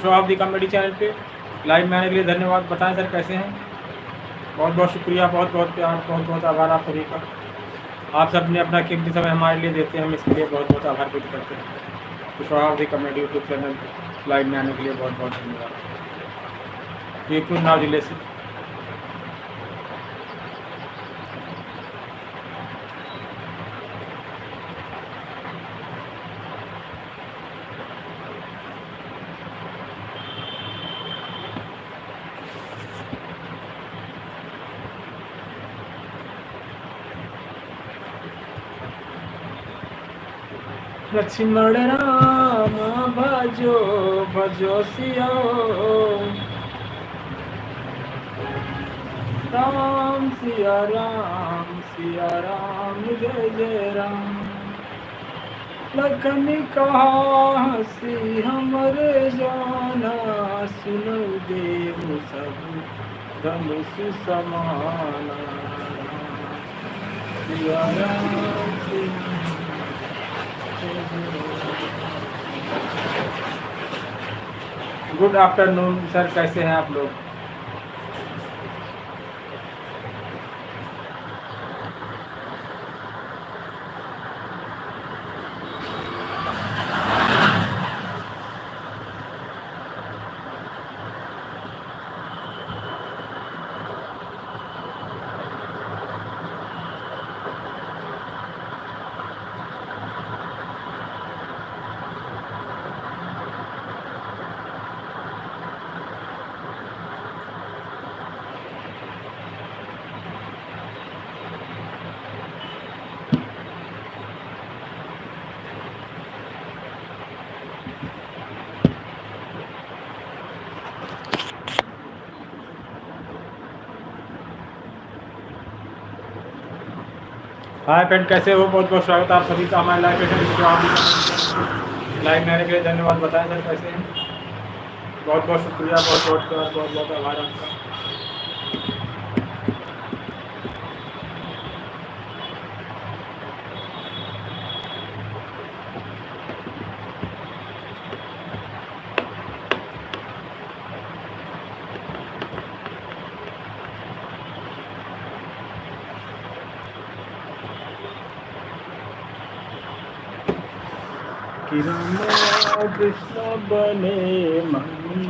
Show of the comedy channel पे live में आने के लिए धन्यवाद। बताएं सर कैसे हैं? बहुत बहुत शुक्रिया, बहुत बहुत प्यार, बहुत बहुत आभार आप सभी का। आप सब ने अपना कीमती समय हमारे लिए देते हैं, हम इसके लिए बहुत बहुत आभार व्यक्त करते हैं। तो show of the comedy YouTube channel पे लाइव में आने के लिए बहुत बहुत धन्यवाद। ये उन्नाव जिले से लक्ष्मण राम भजो भजो सिया राम सिया राम जय जय राम। लखन कहा हसी हमरे जाना सुनो देव सब धनुष समाना। Siya Ram good afternoon sir, कैसे हैं आप लोग? हाय फ्रेंड, कैसे हो? बहुत बहुत स्वागत आप सभी का हमारे लाइव में। लाइव में आने के लिए धन्यवाद। बताएं सर कैसे हैं? बहुत बहुत शुक्रिया, बहुत बहुत प्यार, बहुत बहुत आभार आपका। कि राम कृष्ण बने मनी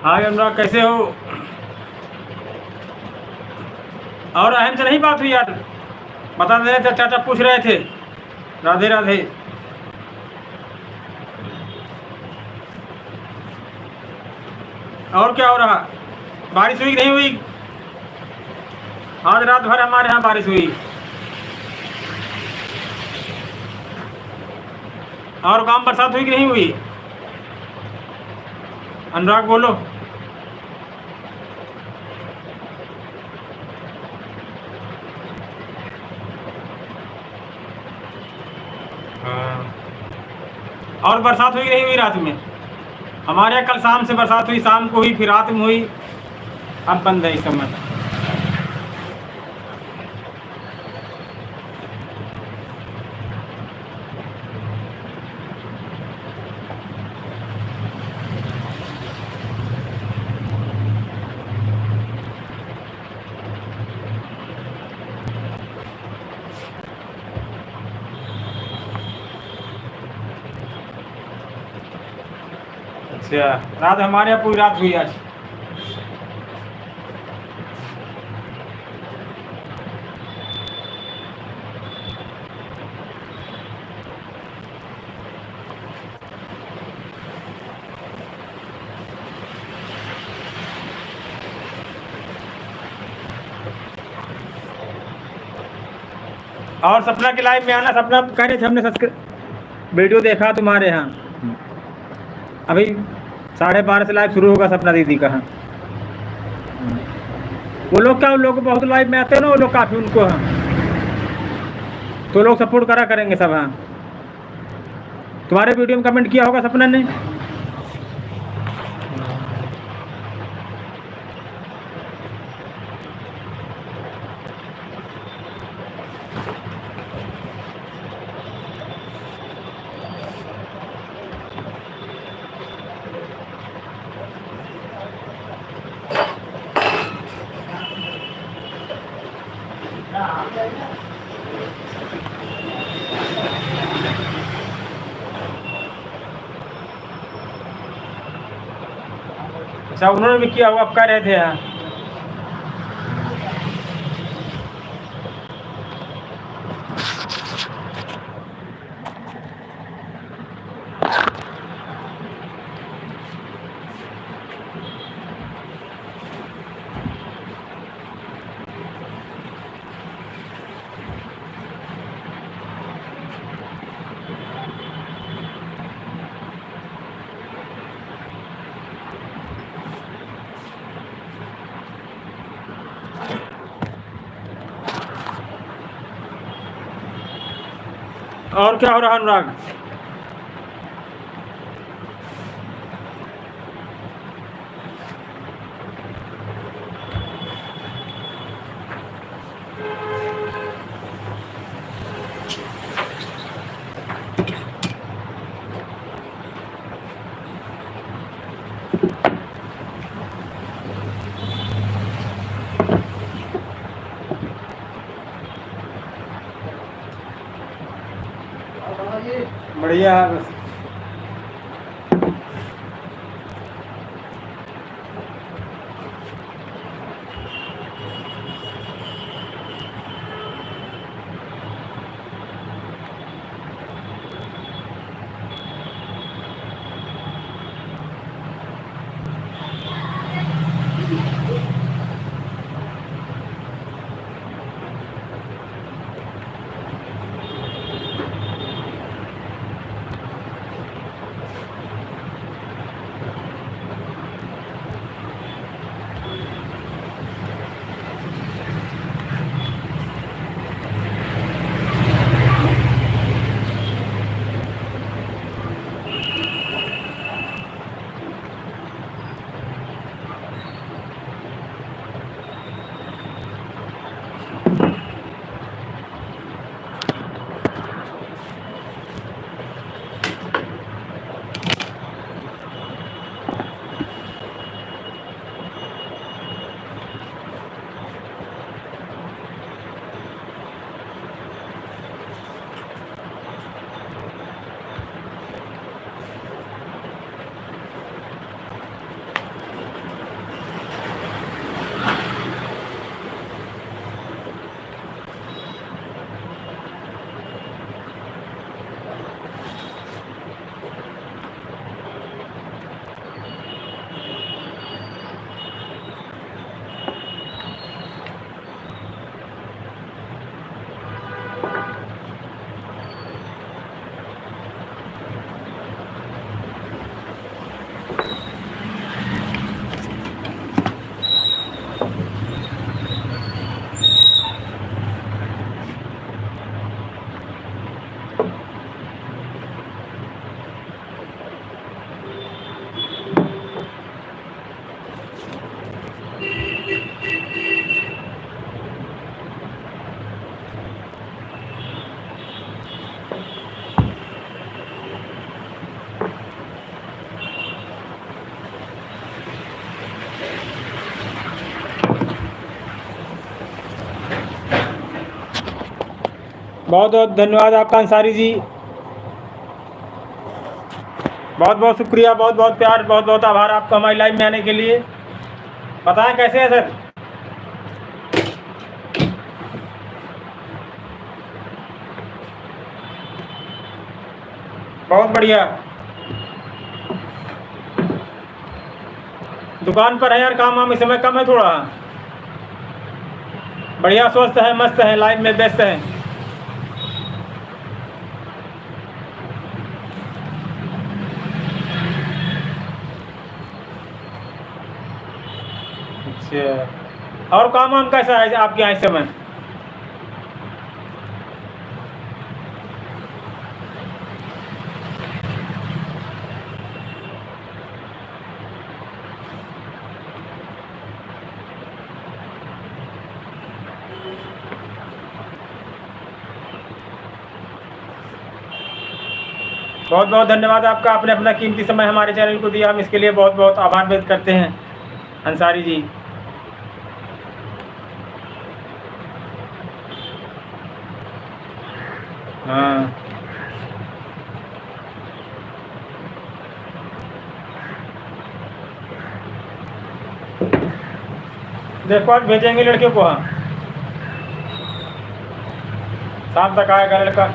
हाय अनुराग, कैसे हो? और अहम से नहीं बात हुई यार? बता दे रहे थे, चाचा पूछ रहे थे। राधे राधे। और क्या हो रहा? बारिश हुई कि नहीं हुई? आज रात भर हमारे यहाँ बारिश हुई। और गांव बरसात हुई कि नहीं हुई? अनुराग बोलो। हाँ। और बरसात हुई कि नहीं हुई रात में? हमारे यहाँ कल शाम से बरसात हुई, शाम को हुई, फिर रात में हुई, अब बंद है इस समय। अच्छा, रात हमारे यहाँ पूरी रात हुई आज। और सपना के लाइव में आना। सपना कह रहे थे, हमने वीडियो देखा तुम्हारे यहाँ। अभी 12:30 से लाइव शुरू होगा सपना दीदी का। हाँ, वो लोग क्या, उन लोग बहुत लाइव में आते हैं ना, वो लोग काफ़ी उनको। हाँ, तो लोग सपोर्ट करा करेंगे सब। हाँ, तुम्हारे वीडियो में कमेंट किया होगा सपना ने। अच्छा, उन्होंने भी किया हुआ, आप कह रहे थे। हाँ, और क्या हो रहा अनुराग? बढ़िया है बस। बहुत बहुत धन्यवाद आपका अंसारी जी, बहुत बहुत शुक्रिया, बहुत बहुत प्यार, बहुत बहुत आभार आपका हमारी लाइव में आने के लिए। बताएं कैसे है सर? बहुत बढ़िया। दुकान पर है यार, काम वाम इस समय कम है थोड़ा। बढ़िया, स्वस्थ है, मस्त है, लाइव में व्यस्त है। अच्छा, और काम वाम कैसा है आपके यहाँ इस समय? बहुत बहुत धन्यवाद आपका, आपने अपना कीमती समय हमारे चैनल को दिया, हम इसके लिए बहुत बहुत आभार व्यक्त करते हैं अंसारी जी। हाँ, देखो आज भेजेंगे लड़के को, हाँ शाम तक आएगा लड़का।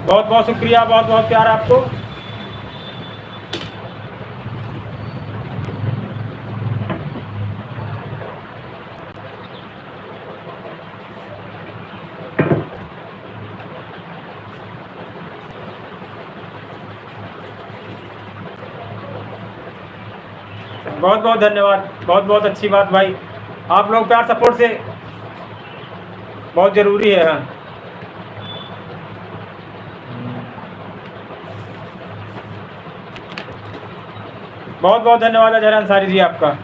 बहुत बहुत शुक्रिया, बहुत बहुत प्यार आपको। बहुत बहुत धन्यवाद, बहुत बहुत अच्छी बात भाई, आप लोग प्यार सपोर्ट से बहुत ज़रूरी है। हाँ, बहुत बहुत धन्यवाद अजहर अंसारी जी आपका।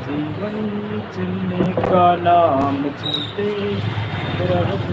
जीवन चलने का नाम चलते रहो।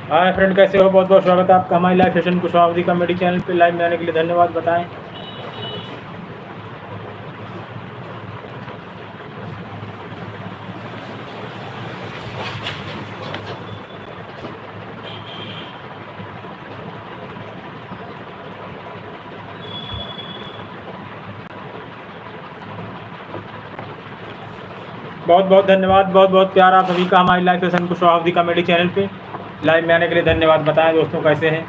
हाय फ्रेंड, कैसे हो? बहुत बहुत स्वागत है आपका हमारी live session Kushwaha comedy channel पे। लाइव में आने के लिए धन्यवाद। बताएं बहुत बहुत धन्यवाद, बहुत बहुत प्यार आप सभी का हमारी live session Kushwaha comedy channel पे लाइव में आने के लिए धन्यवाद। बताएं दोस्तों कैसे हैं?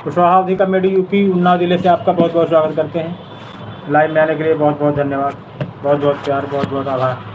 कुशवाहा कॉमेडी यूपी उन्नाव जिले से आपका बहुत बहुत स्वागत करते हैं। लाइव में आने के लिए बहुत बहुत धन्यवाद, बहुत बहुत प्यार, बहुत बहुत आभार।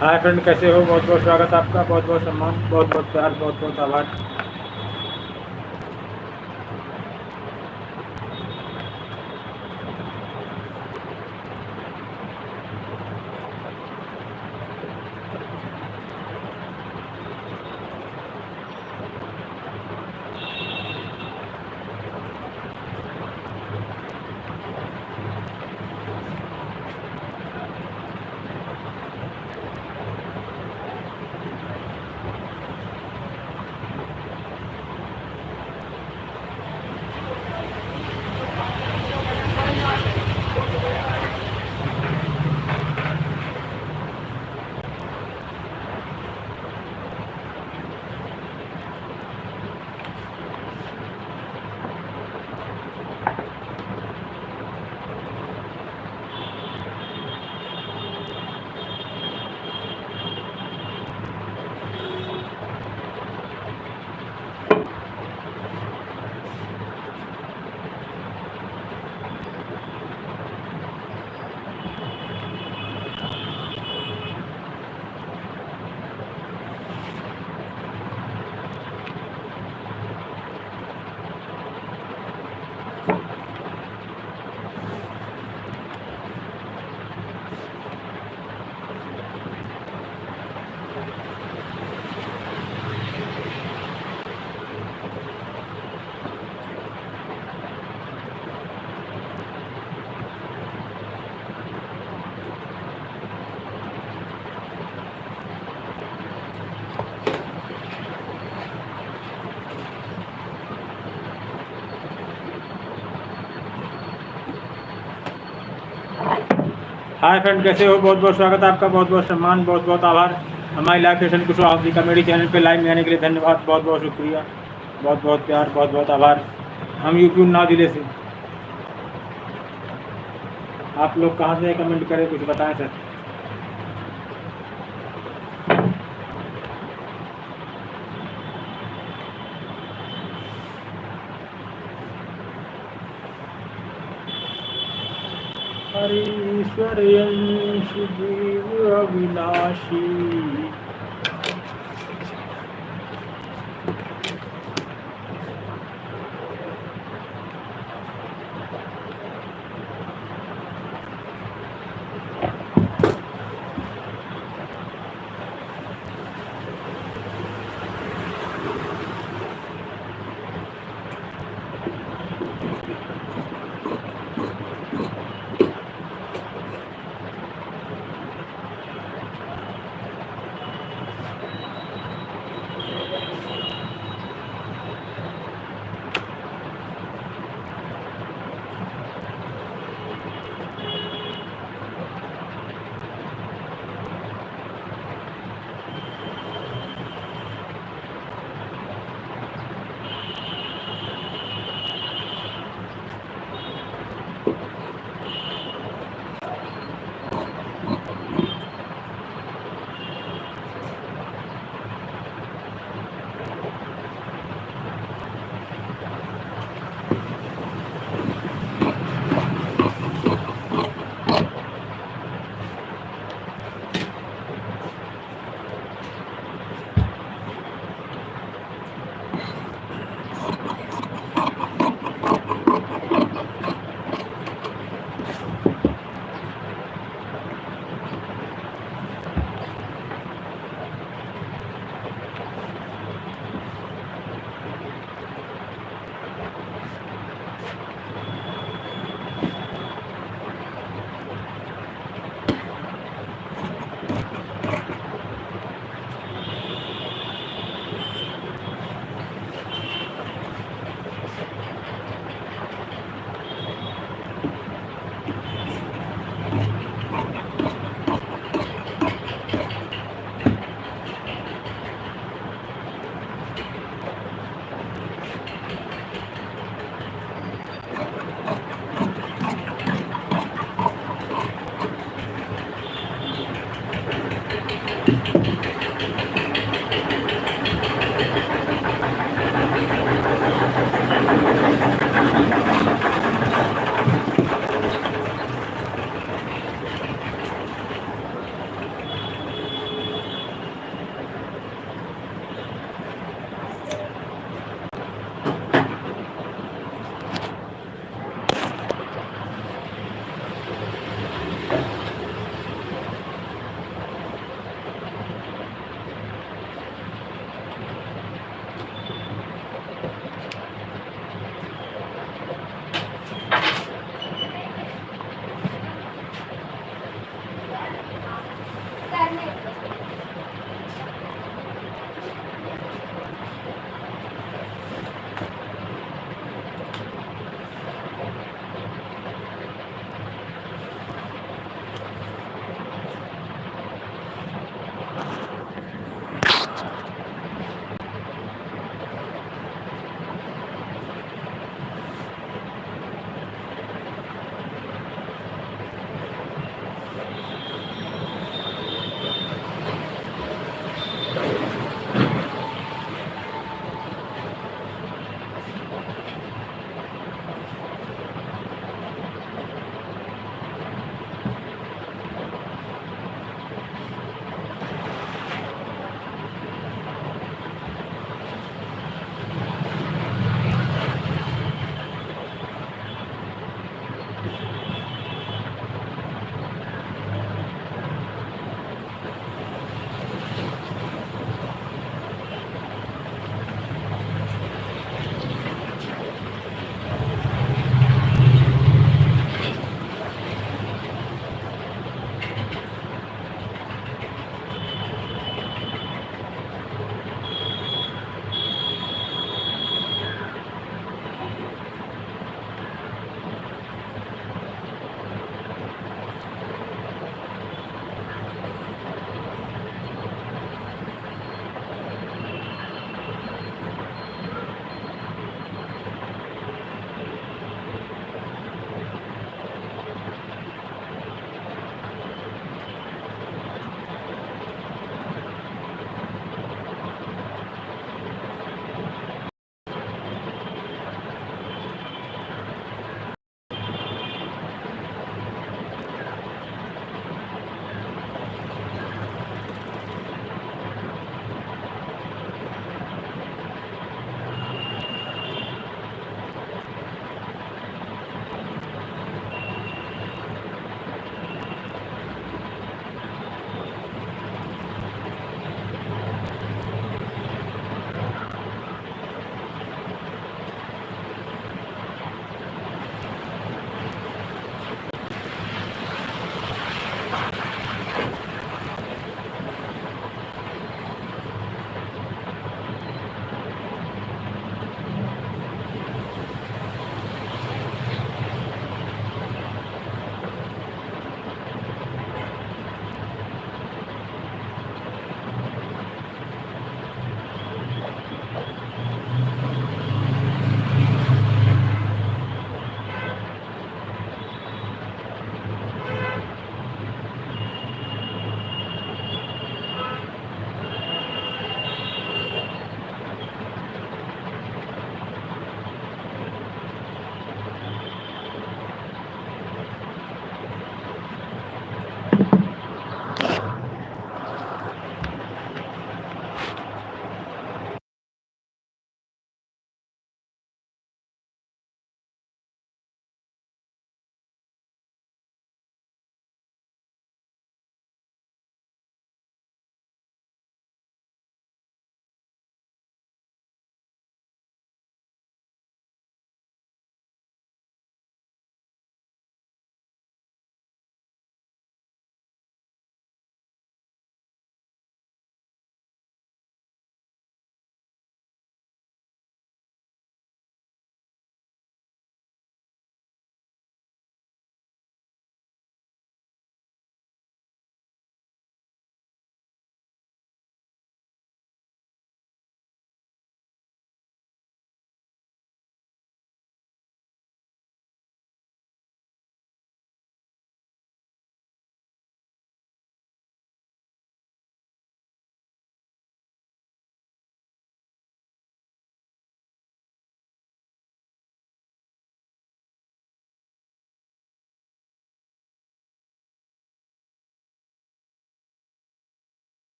हाय फ्रेंड, कैसे हो? बहुत बहुत स्वागत आपका, बहुत बहुत सम्मान, बहुत बहुत प्यार, बहुत बहुत आभार। हाय फ्रेंड, कैसे हो? बहुत बहुत स्वागत आपका, बहुत बहुत सम्मान, बहुत बहुत आभार। हमारी लाइव सेशन कुछ आप जी कॉमेडी चैनल पे लाइव में आने के लिए धन्यवाद, बहुत बहुत शुक्रिया, बहुत बहुत प्यार, बहुत बहुत आभार। हम यूपी उन्नाव जिले से। आप लोग कहाँ से कमेंट करें, कुछ बताएं सर। हरीश्वर अंश जीव अविनाशी।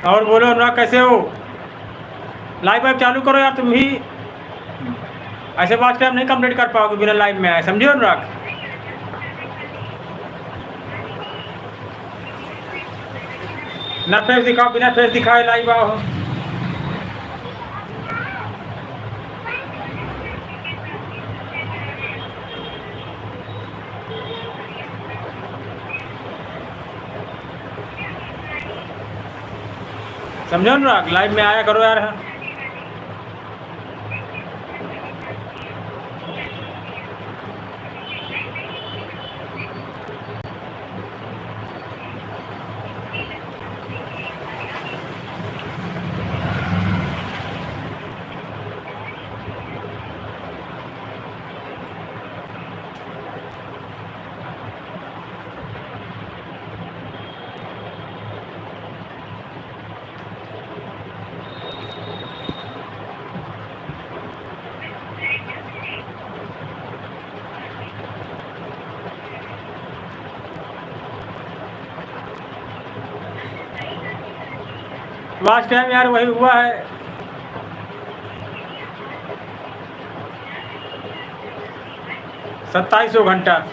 और बोलो अनुराग, कैसे हो? लाइव वाइव चालू करो यार तुम भी। ऐसे वॉच टाइम नहीं कंप्लीट कर पाओगे बिना लाइव में आए, समझे अनुराग? ना फेस दिखाओ, बिना फेस दिखाए लाइव आओ। समझो अनुराग, लाइव में आया करो यार। लास्ट टाइम यार वही हुआ है। 2700 घंटा।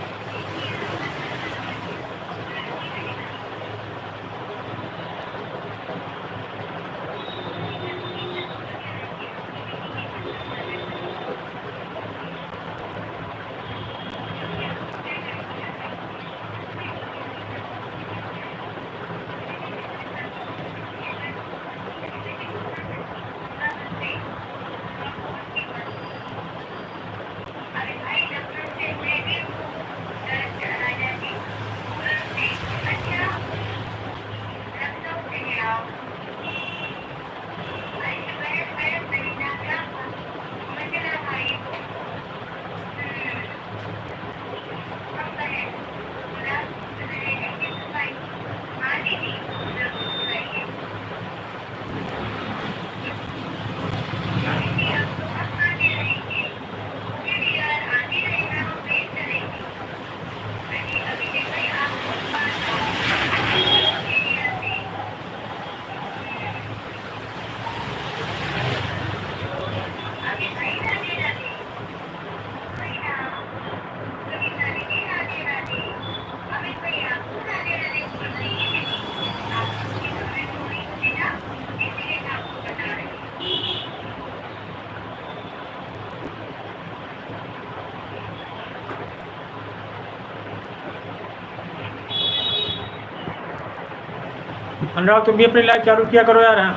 अनुराग तुम भी अपनी लाइव चालू किया करो यार। हाँ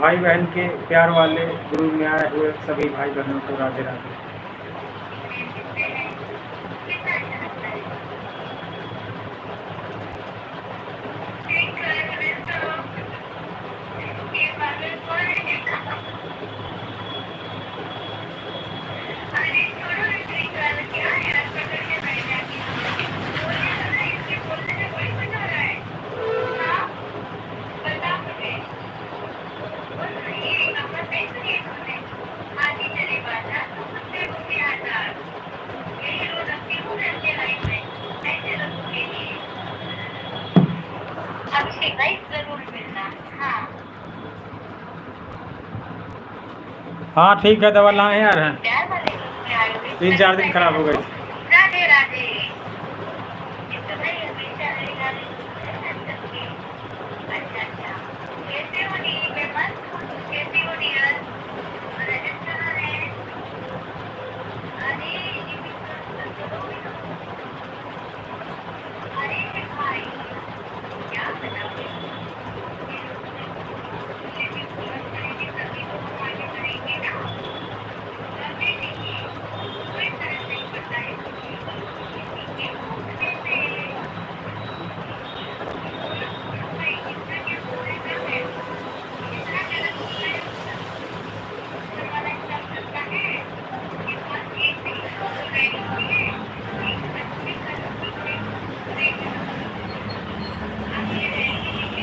भाई बहन के प्यार वाले गुरु में आए हुए सभी भाई बहनों को राधे राधे। डिवाइस जरूर मिलना। हाँ हाँ ठीक है, दवा लाए यार हैं, प्यार वाले रूप में आयुर्वेद 3-4 दिन खराब हो गई थी। राधे राधे। ये तो भाई हमेशा रहेगा। अच्छा अच्छा, कैसे हो नी? मैं मस्त हूँ, तुम कैसी हो डियर? रजत कहाँ है? अरे ये भी तो अरे भाई क्या बताओ, लेकिन पूरा करेंगे तभी तो हम आगे बढ़ेंगे ना। करते देखिए, कोई फर्क नहीं पड़ता है किसी के भूखने से। भाई इतना क्या बोलना है, इतना गलत बोल रहे हो सब। ऊपर वाला सब करता है, ये बात एक नहीं ऑलरेडी हुई है। एक अच्छे कर्म की कोई बुरे कर्म की आगे रहेंगे।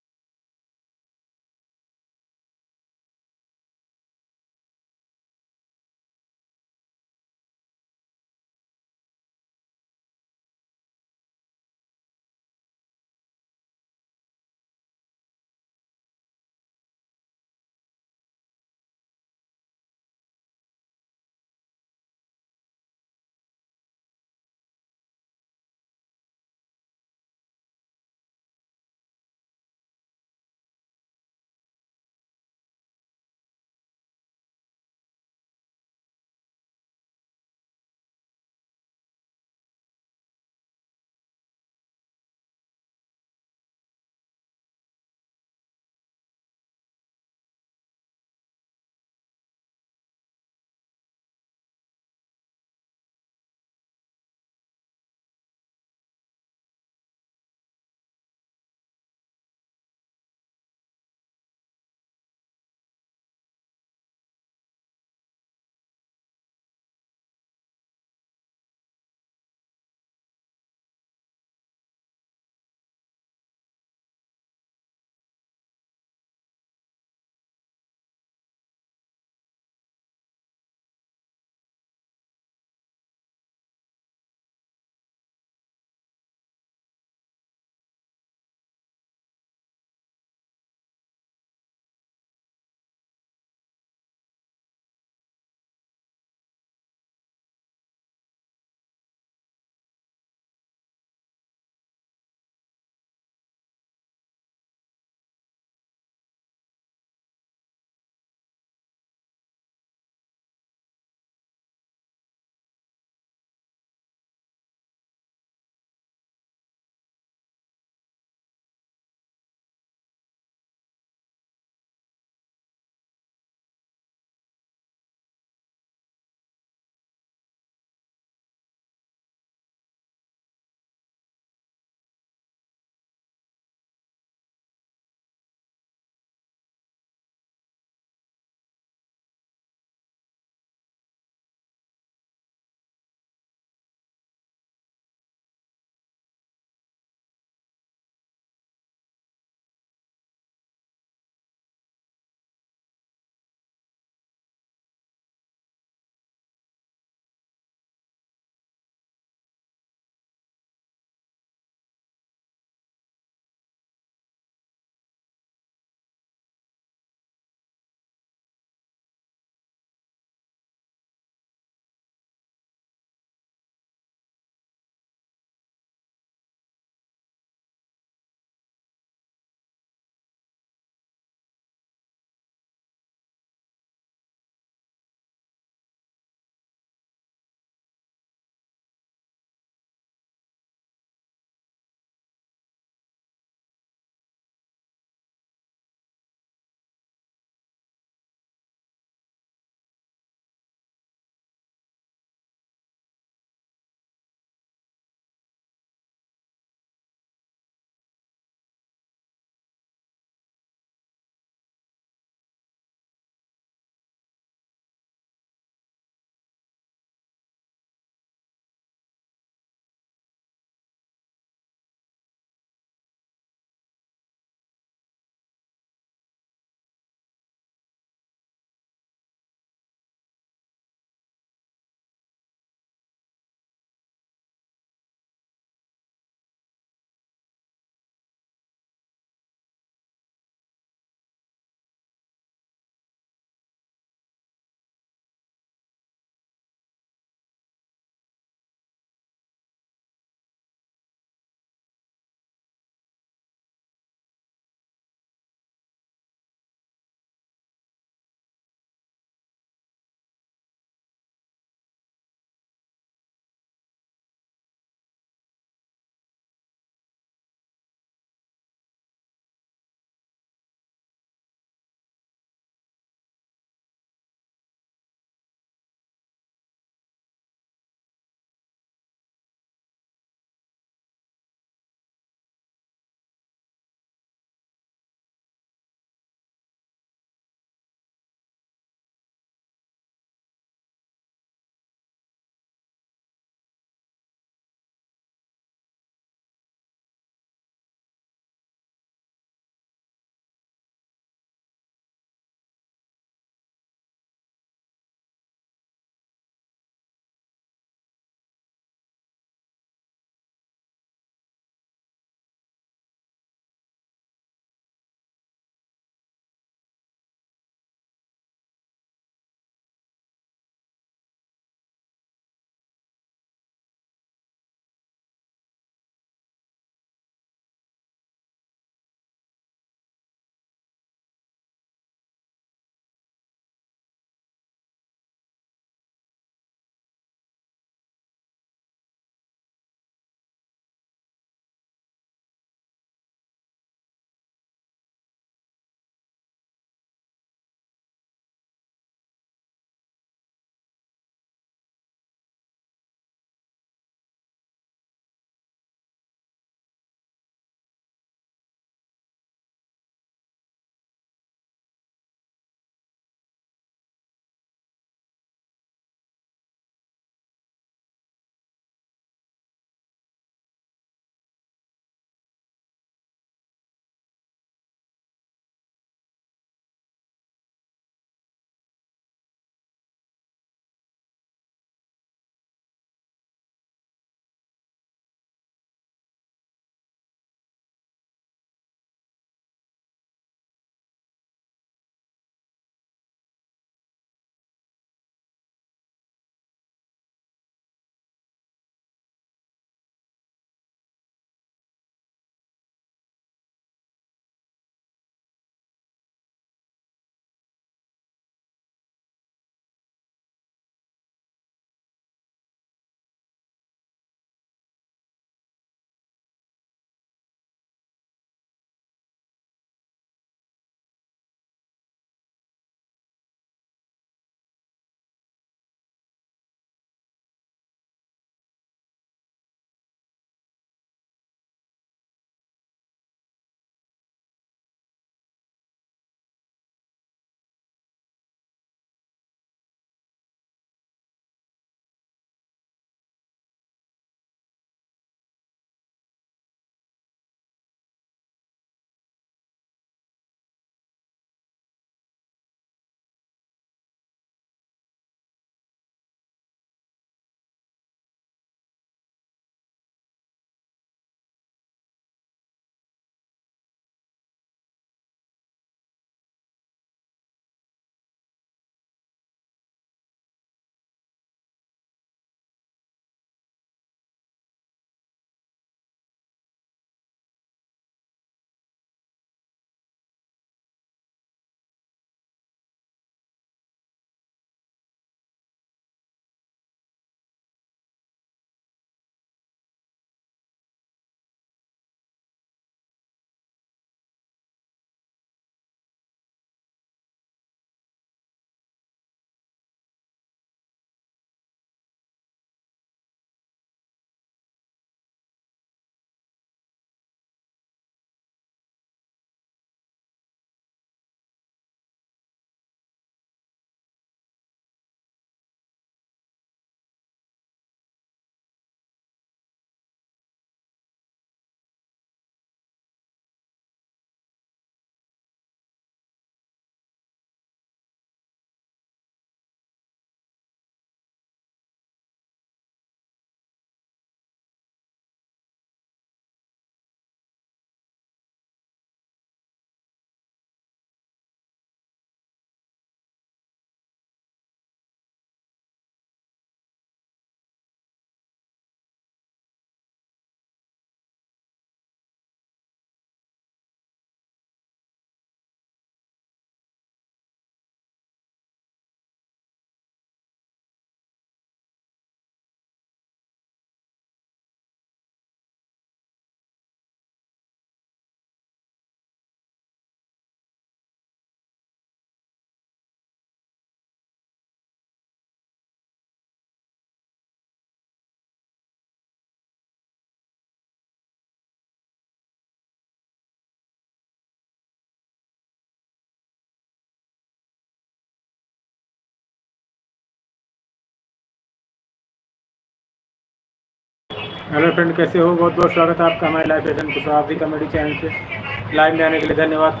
हेलो फ्रेंड, कैसे हो? बहुत बहुत स्वागत है आपका हमारे live session Kushwaha comedy channel पे। लाइव में आने के लिए धन्यवाद।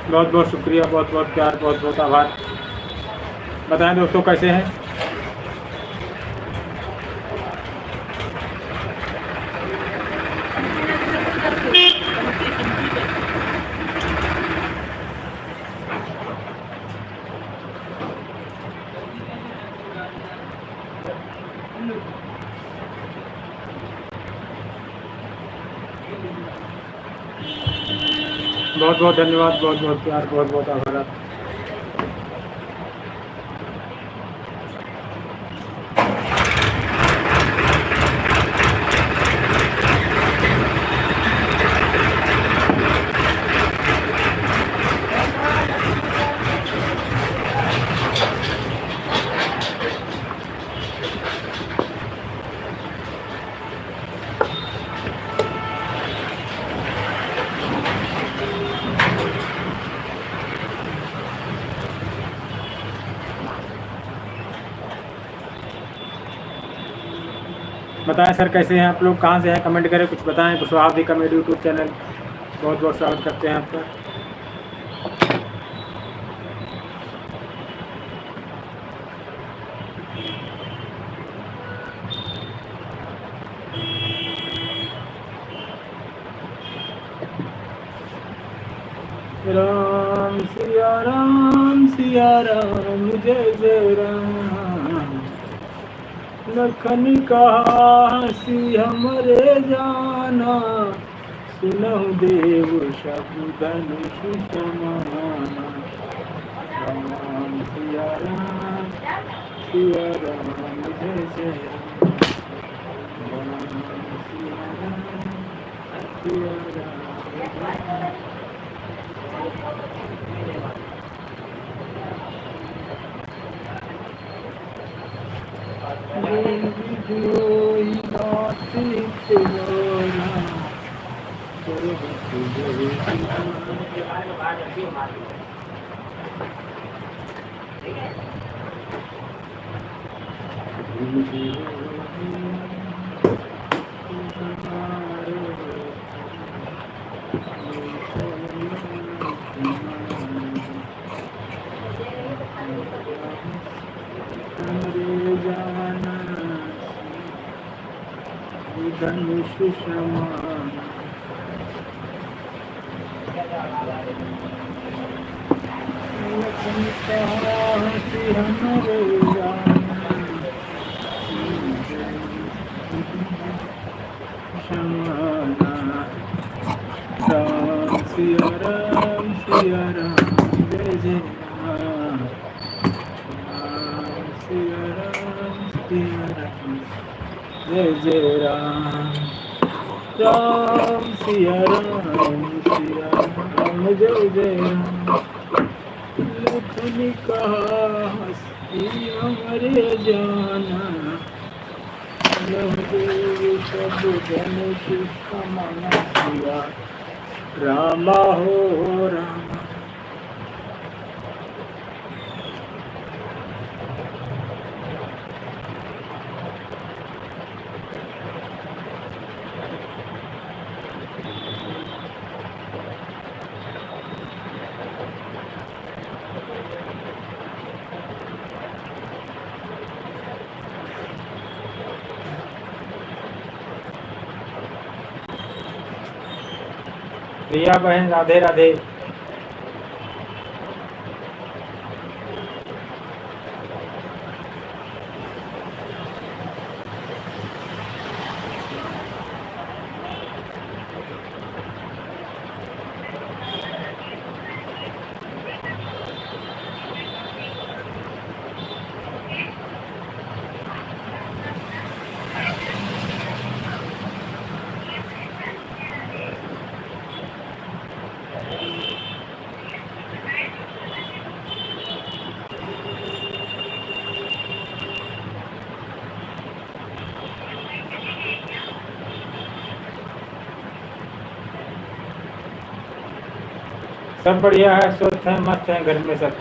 बहुत बहुत शुक्रिया, बहुत बहुत प्यार, बहुत बहुत आभार। बताएं दोस्तों कैसे हैं? बहुत बहुत धन्यवाद, बहुत बहुत प्यार, बहुत बहुत आभार। बताएं सर कैसे हैं आप लोग, कहाँ से हैं? कमेंट करें, कुछ बताएं। कुशवाहा कॉमेडी यूट्यूब चैनल, बहुत बहुत स्वागत करते हैं आपका। राम सिया राम, सिया राम, जय जय राम। लखन कहा हसी हमरे जाना, सुनहु देव शब्द धनुष समाना। राम सिया राम, सिया राम, जय जय राम। राम सिया राम, सिया राम। धनुष समान लखन कहा हसी हमरे जाना, समाना। राम सिया राम, सिया राम, जय जय राम। राम सिया राम, सिया राम, जय जय राम। राम सिया राम, सिया राम, जय जय राम। लखन कहा हसी हमरे जाना, देव सब धनुष समाना। सिया रामा हो रामा। रिया बहन, राधे राधे। सब बढ़िया है, स्वस्थ हैं, मस्त हैं घर में सब।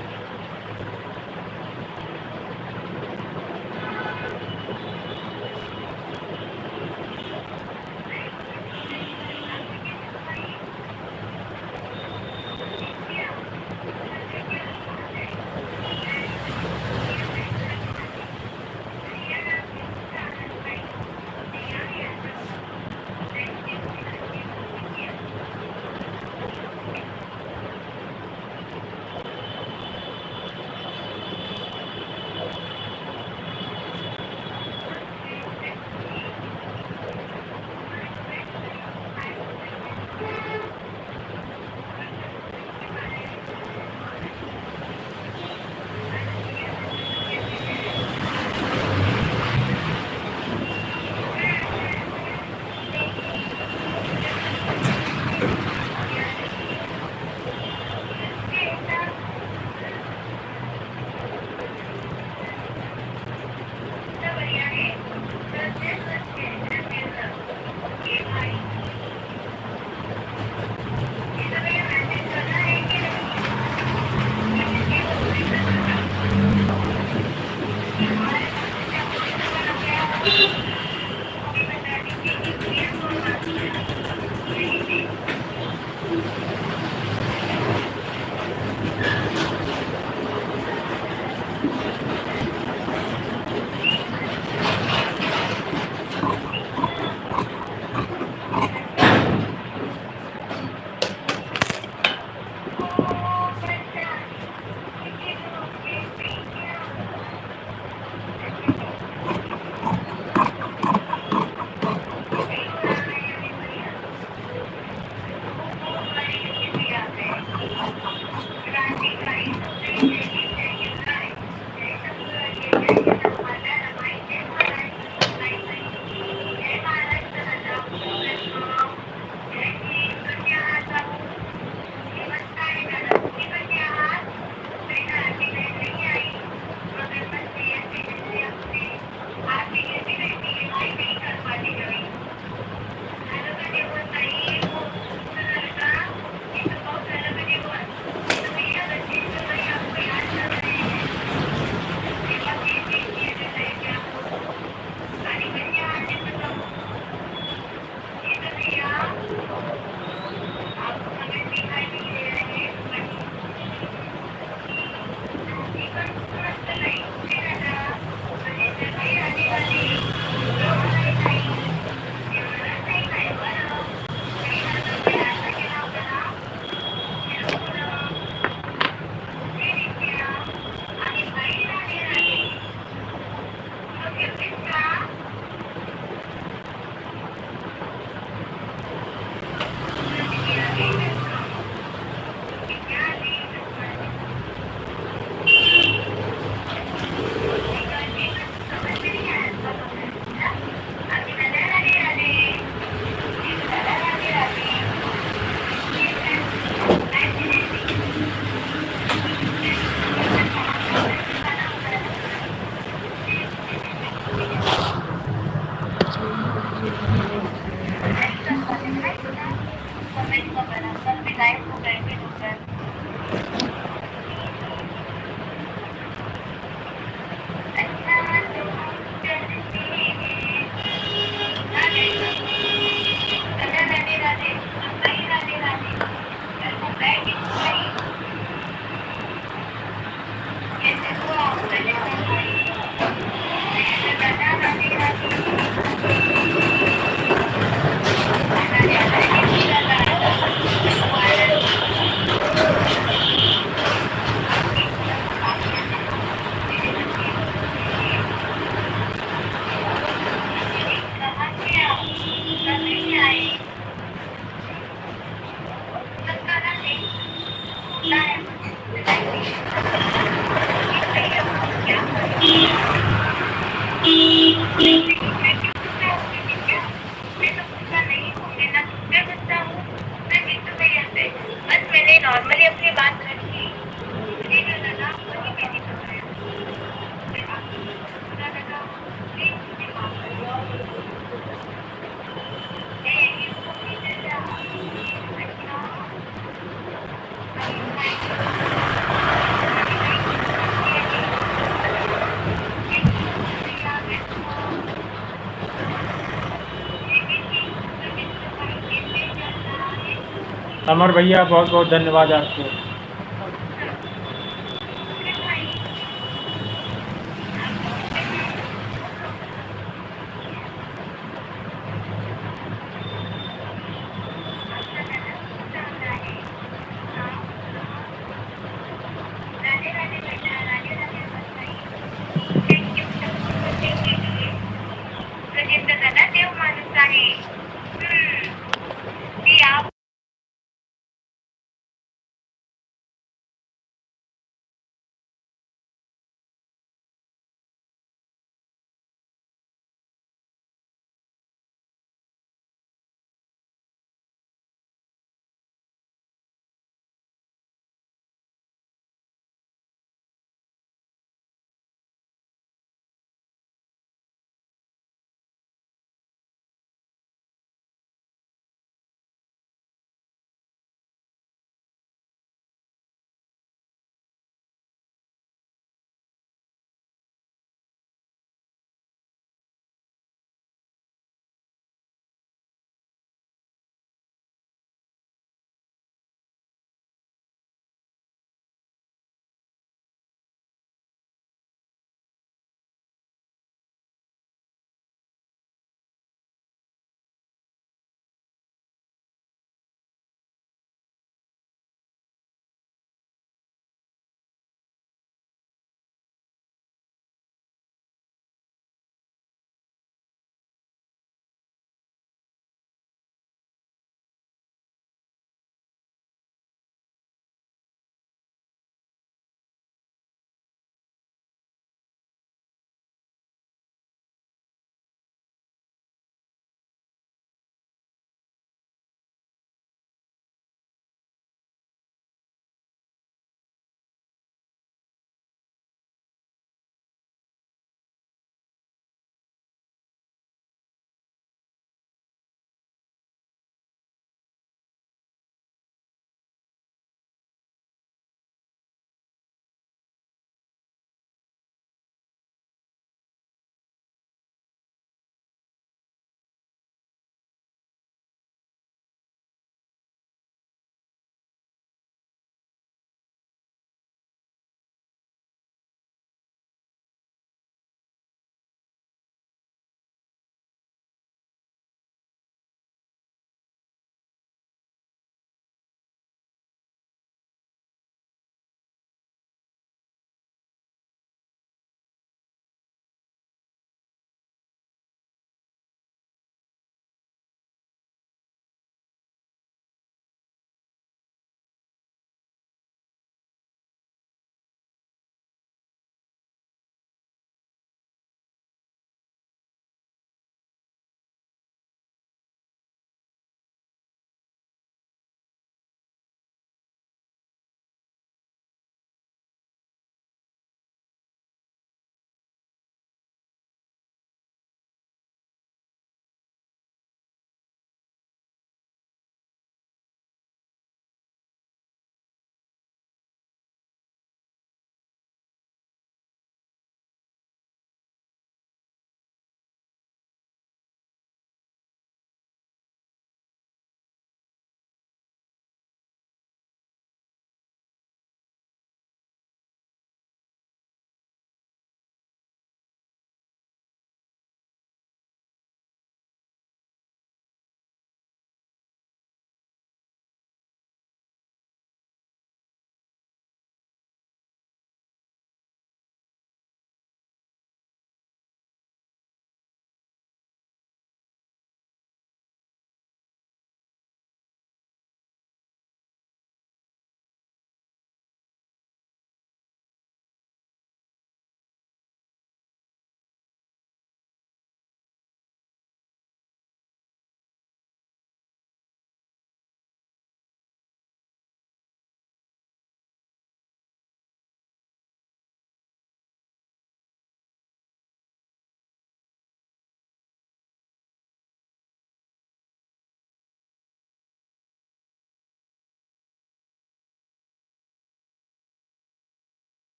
अमर भैया बहुत बहुत धन्यवाद आपको। अरे भाई आप बोलते हैं आपका दादा खूब चल रहा है। हाँ राधे राधे बेटा राधे राधे बताइए। थँक यू सपोर्ट करने के लिए। गजेंद्र दादा देव माणूस आहे. हं. ते आप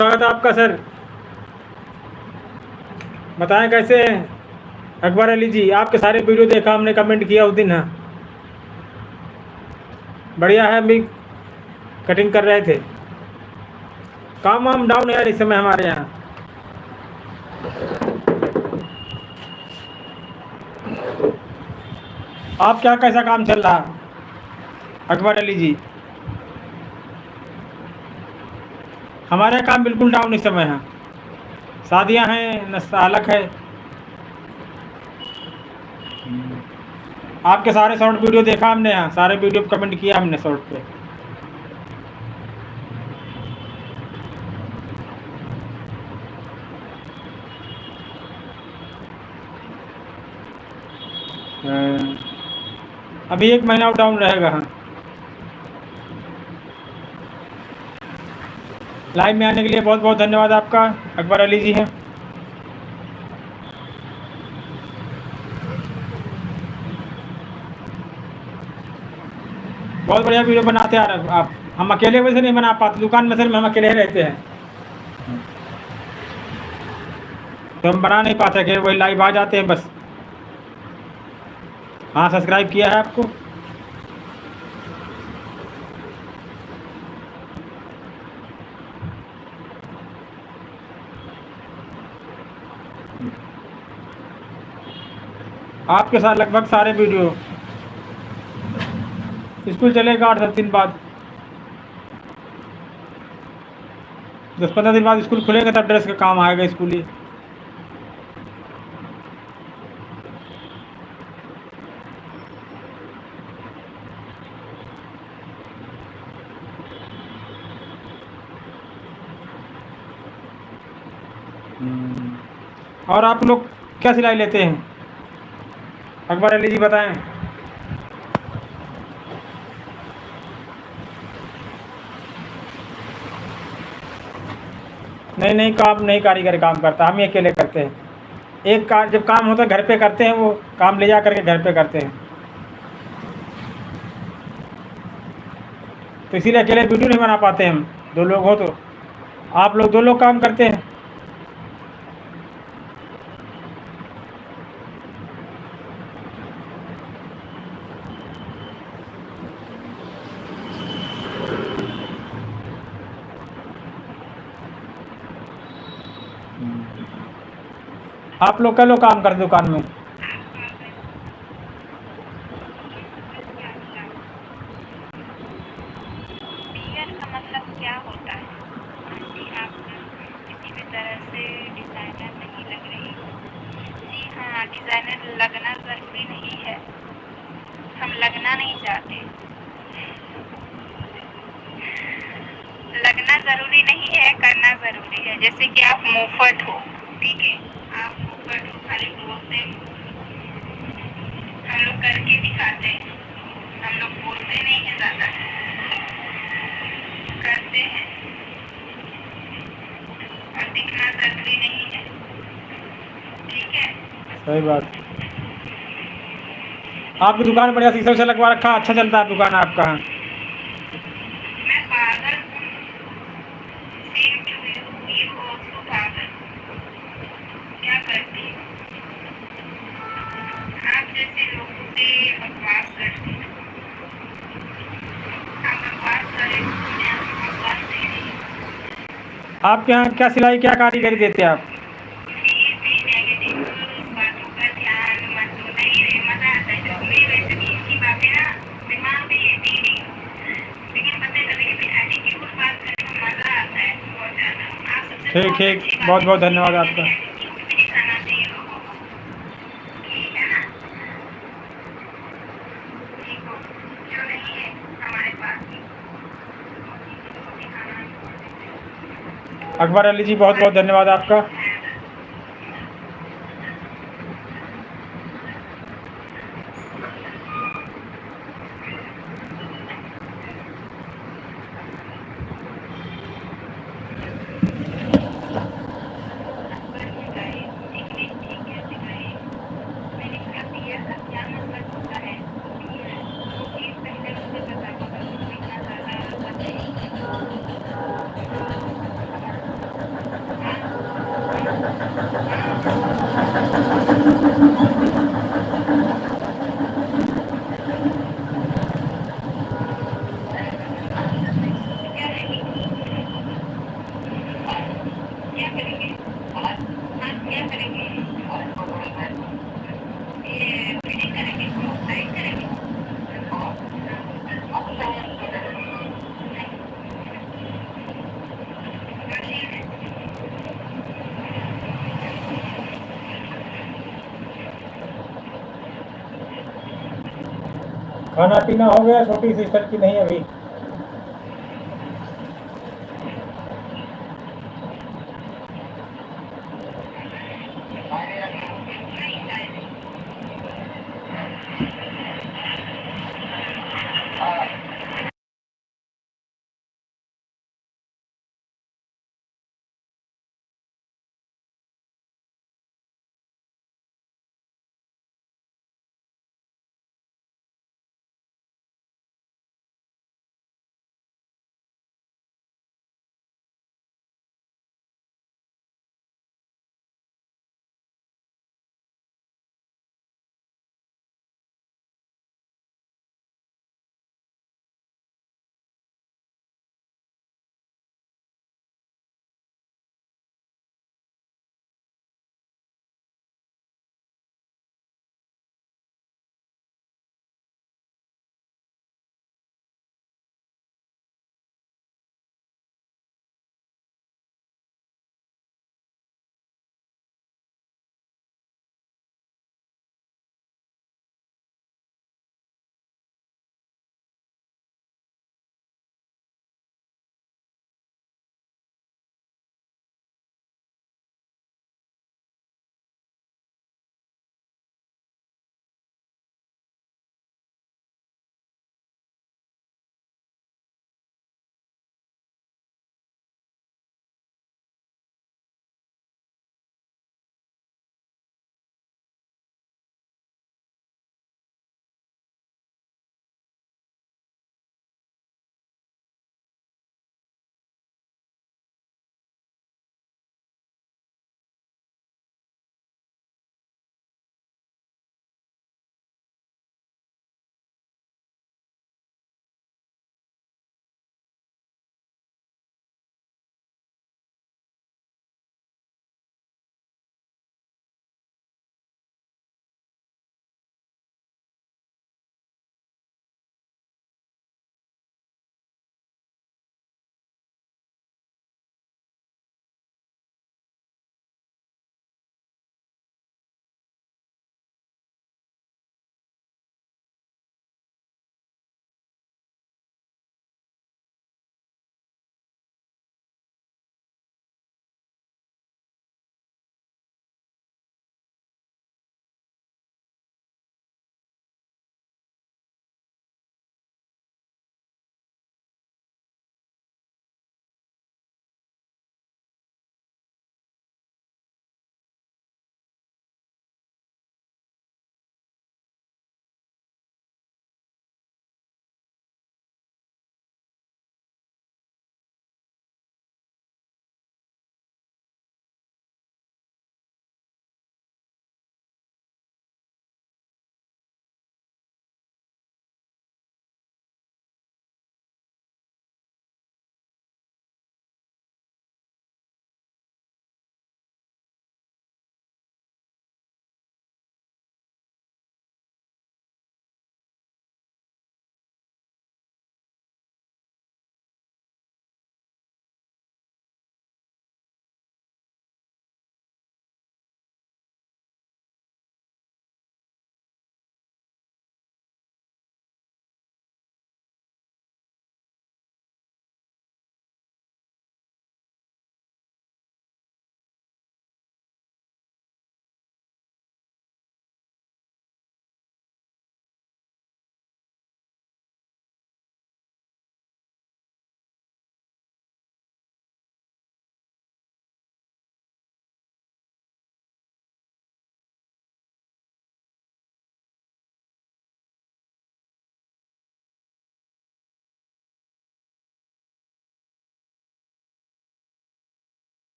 स्वागत है आपका सर। बताएं कैसे हैं अकबर अली जी? आपके सारे वीडियो देखा हमने, कमेंट किया उस दिन। हाँ बढ़िया है, अभी कटिंग कर रहे थे। काम वाम डाउन है यार इस समय हमारे यहाँ। आप क्या कैसा काम चल रहा अकबर अली जी? हमारे यहाँ काम बिल्कुल डाउन इस समय है। शादियाँ हैं, नस्तालक है। आपके सारे शॉर्ट वीडियो देखा हमने, यहाँ सारे वीडियो पे कमेंट किया हमने शॉर्ट पे। अभी 1 महीना डाउन रहेगा। हाँ लाइव में आने के लिए बहुत बहुत धन्यवाद आपका, अकबर अली जी हैं। बहुत बढ़िया वीडियो बनाते हैं यार आप। हम अकेले वैसे नहीं बना पाते, दुकान में सर हम अकेले रहते हैं तो हम बना नहीं पाते, अकेले वही लाइव आ जाते हैं बस। हाँ सब्सक्राइब किया है आपको। आपके साथ लगभग सारे वीडियो। स्कूल चलेगा 8-10 दिन बाद, 10-15 दिन बाद स्कूल खुलेगा, तब ड्रेस का काम आएगा स्कूली। और आप लोग क्या सिलाई लेते हैं अकबर अली जी बताएं? नहीं नहीं, काम नहीं कारीगर काम करता, हम ही अकेले करते हैं। एक कार जब काम होता है घर पे करते हैं, वो काम ले जा करके घर पे करते हैं, तो इसीलिए अकेले वीडियो नहीं बना पाते हम। 2 लोग हो तो आप लोग 2 लोग काम करते हैं। आप लोग क्या लोग काम करते दुकान में? पीयर का मतलब क्या होता है? आंटी आप किसी भी तरह से डिज़ाइनर नहीं लग रही। जी हाँ, डिज़ाइनर लगना ज़रूरी नहीं है, हम लगना नहीं चाहते। लगना ज़रूरी नहीं है, करना ज़रूरी है। जैसे कि आप मुफ्त हो, ठीक है, आप मुफ्त हो, खाली बोलते हैं, हम लोग करके दिखाते हैं, हम लोग बोलते नहीं हैं ज़्यादा, करते हैं। और दिखना ज़रूरी नहीं है, ठीक है। सही बात। आपकी दुकान बढ़िया शीशा उसा लगवा रखा, अच्छा चलता है दुकान आपका। मैं पागल हूँ, same to you, you also पागल। क्या करती हूँ? आप जैसे लोगों से बकवास करती हूँ। आप बकवास करें, मैं आपको बकवास दे रही हूँ। आपके यहाँ क्या सिलाई क्या कारीगरी देते हैं आप? प्लीज भी नेगेटिव बातों का ध्यान मत दो। नहीं रे, मजा आता है जब मैं वैसे भी इनकी बातें ना दिमाग में लेती ही नहीं हूँ। लेकिन पता है कभी कभी एटीट्यूड बात करने में मजा आता है बहुत ज़्यादा। आप सबसे ठीक बहुत ठीक, अच्छी बहुत बहुत बात है, धन्यवाद आपका। एटीट्यूड भी दिखाना चाहिए लोगों को, ठीक है ना। ठीक हो जो नहीं है हमारे पास दिखाना। अकबर अली जी बहुत बहुत धन्यवाद आपका। खाना पीना हो गया छोटी सिस्टर की नहीं अभी?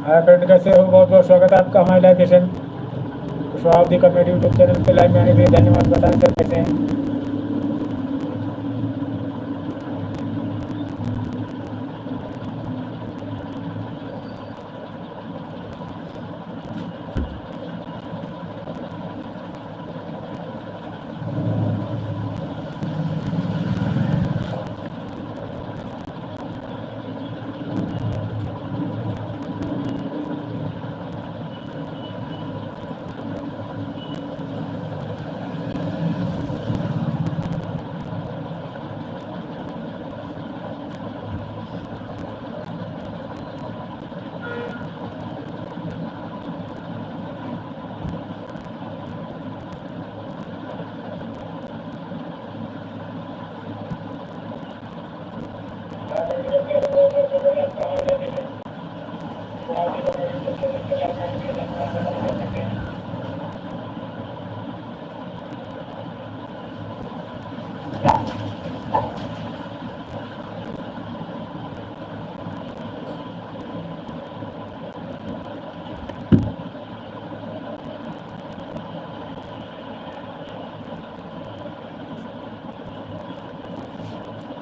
हाय फ्रेंड, कैसे हो? बहुत बहुत स्वागत है आपका हमारे live session Kushwaha comedy YouTube channel पे लाइव में आने के लिए धन्यवाद। बताएं सर कैसे हैं?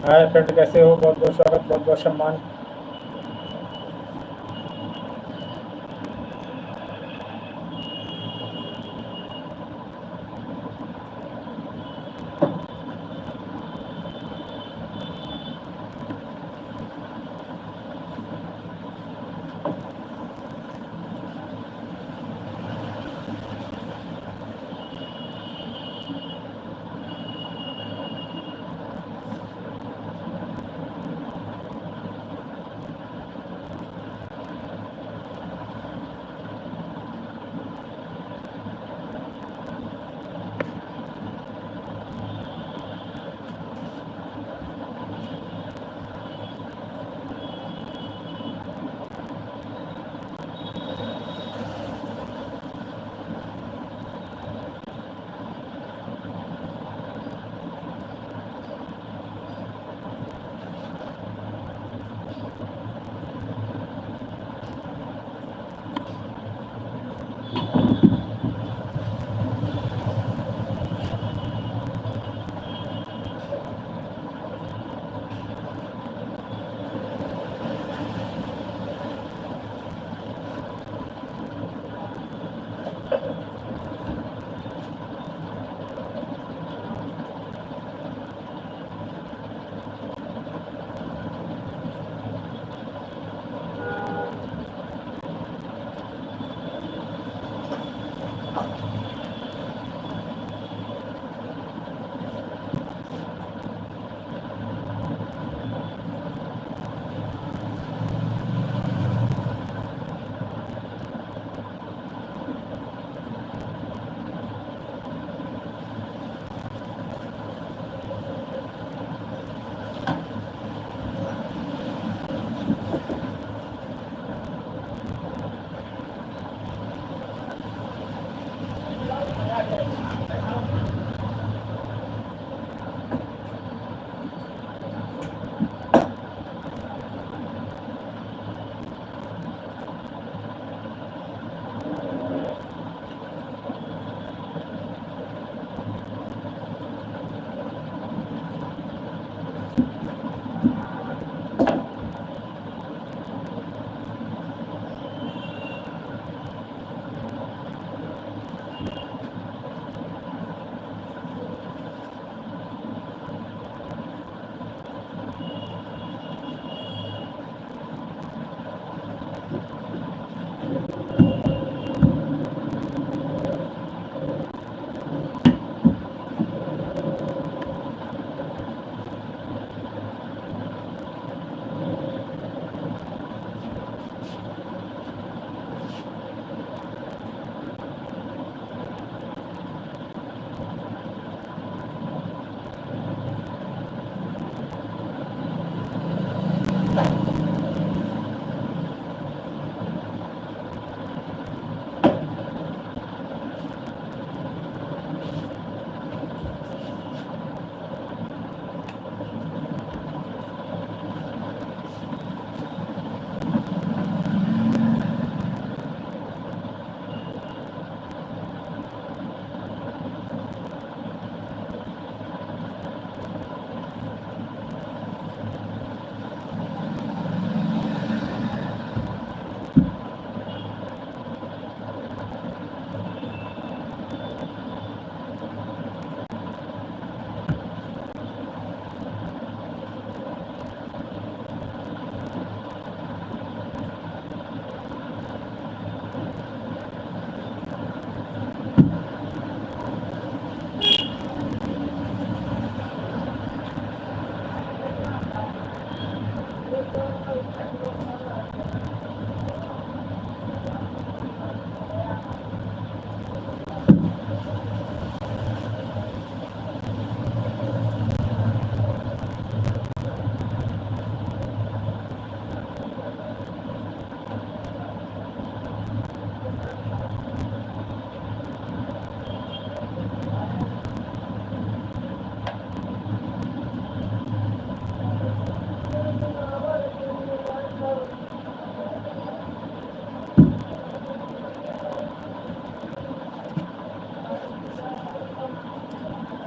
हाय फ्रेंड, कैसे हो? बहुत बहुत स्वागत, बहुत बहुत सम्मान।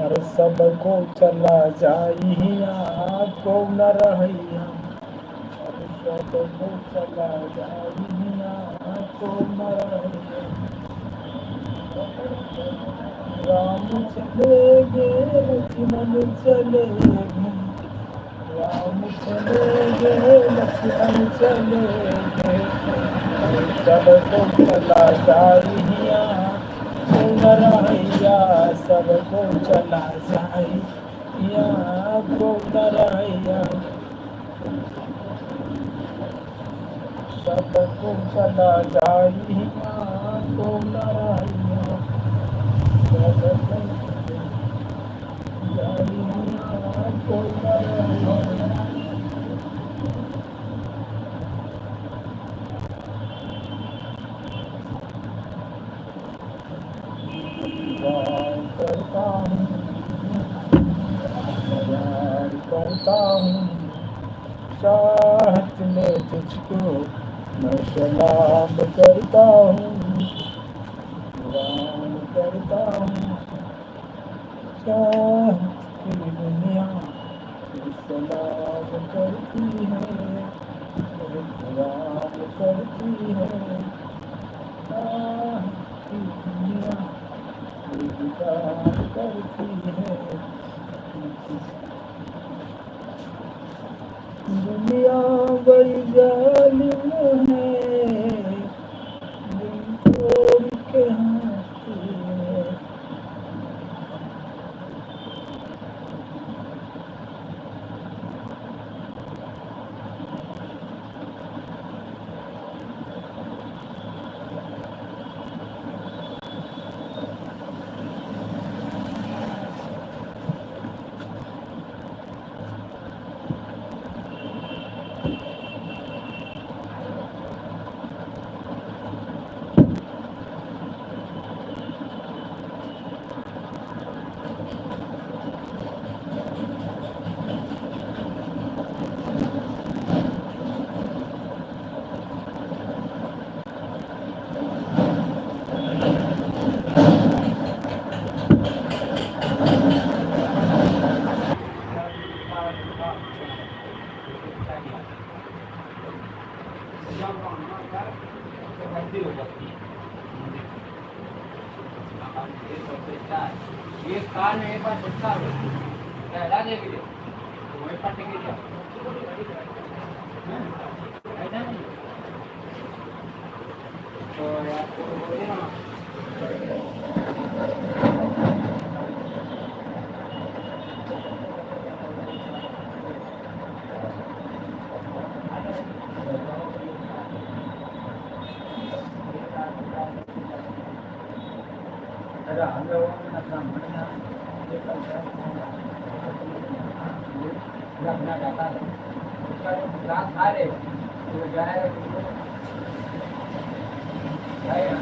अरे सबको चला जाइया को न रहैया, अरे सबको चला जाइया को न रहैया। राम चले गए लक्ष्मण चले गए, राम चले गए लक्ष्मण चले गए, सबको चला जाइया को न रहैया, सबको चला जाइया को न रहैया, सबको चला जाइया को न रहैया, सबको जाइया को न रहैया। प्यार करता हूँ, प्यार करता हूँ, चाहत में तुझको मैं सलाम करता हूँ, सलाम करता हूँ, चाहत की दुनिया में सलाम करती है, सलाम करती है, चाहत की दुनिया इंतजार करती है। दुनिया बड़ी जालिम है, दिल तोड़ के हंसती है। ये कान में एक बार छुटका हो क्या लागे के लिए तो वही पट के जाओ ऐसा नहीं तो यार को बोले ना अरे हम लोगों ने अपना महीना रखना चाहता है उसका जो ग्लास खा रहे तो जो है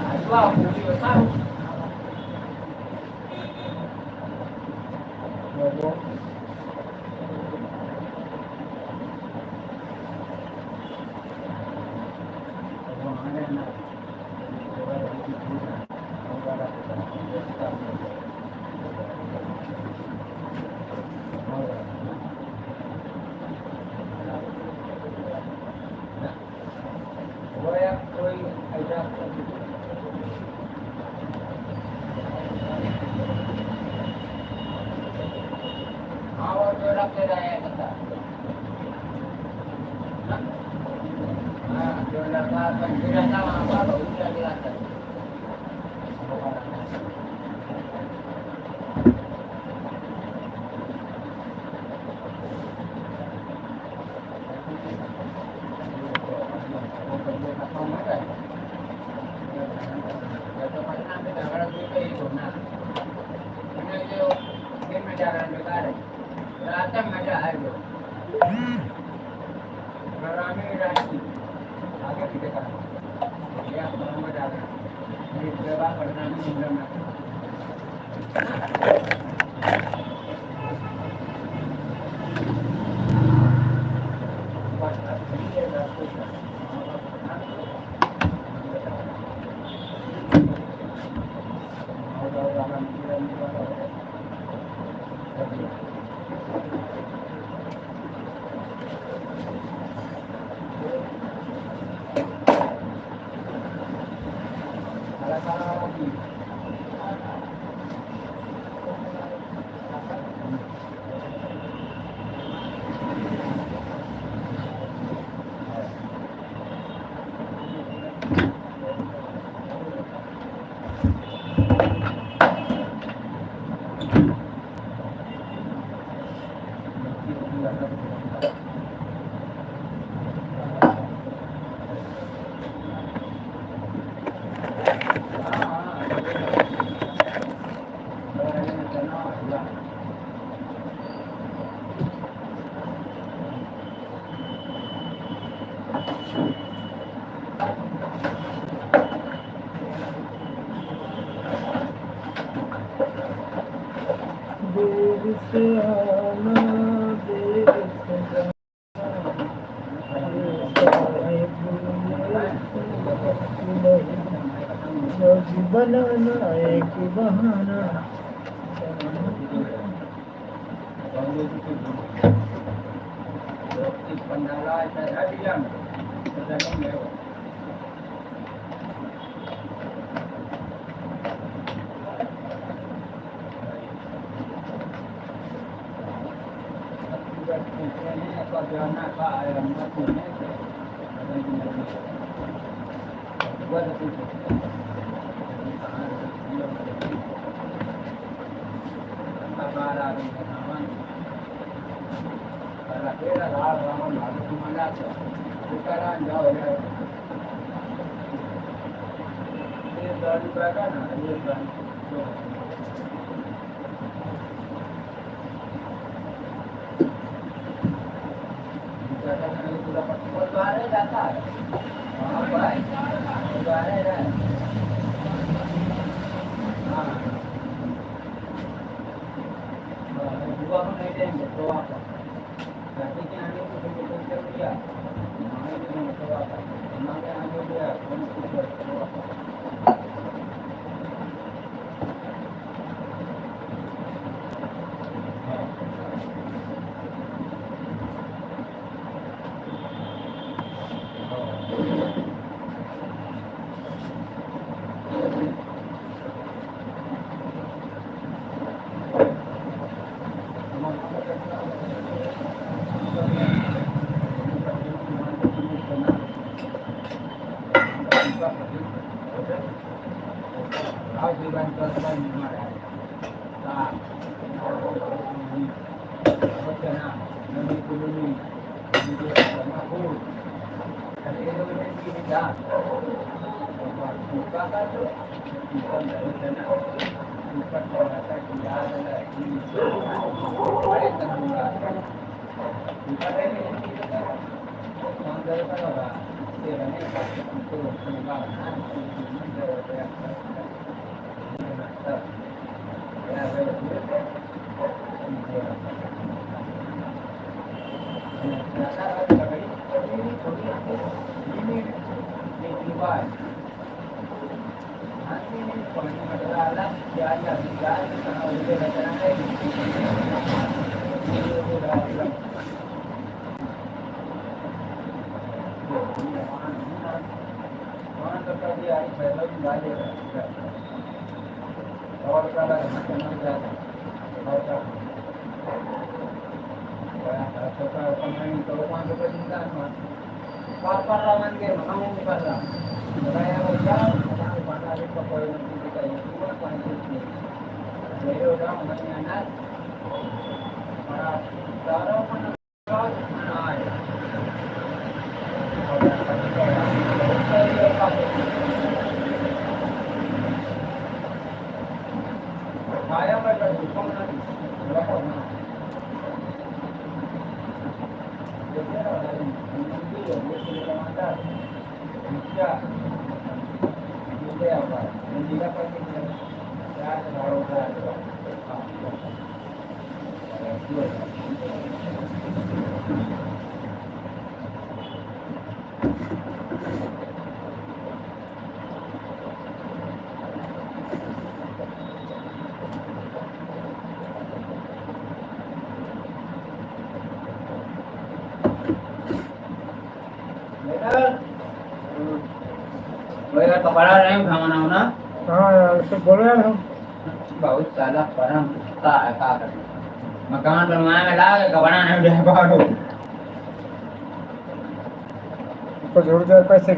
हलवा पूरी होता है कोई ऐसा हाँ वो जो रखते रहे बता हाँ जो लगा पंजीरा था वहाँ पर बहुत लगा था मजा है जो आगे पीछे का ये आप मजा आ रहा है बात करना नहीं Salah-salah lagi. देर से आना देर से जाना बनाना एक बहाना Pandala saya diam. Saya mengewa. Ini apa dia nak pak ayam mati ni? Ada yang nak. Buat apa tu? Kamera ni kawan. Kalau kita dah lama lalu tu mana tu? Sekarang jauh ya. Ini dari berapa nak? Ini dari. Baru datang. Apa? Baru dah. Dua pun ada yang betul apa? Tapi yang ini tu betul dia. Mana yang betul apa? Mana yang dia betul apa? कपड़ा नहीं उठाना हो ना। हाँ यार उसको बोलो यार हम बहुत सारा परम कुत्ता है का करे। मकान बनवाए में लागे कपड़ा नहीं उठा पाओ। उसको जरूर दे पैसे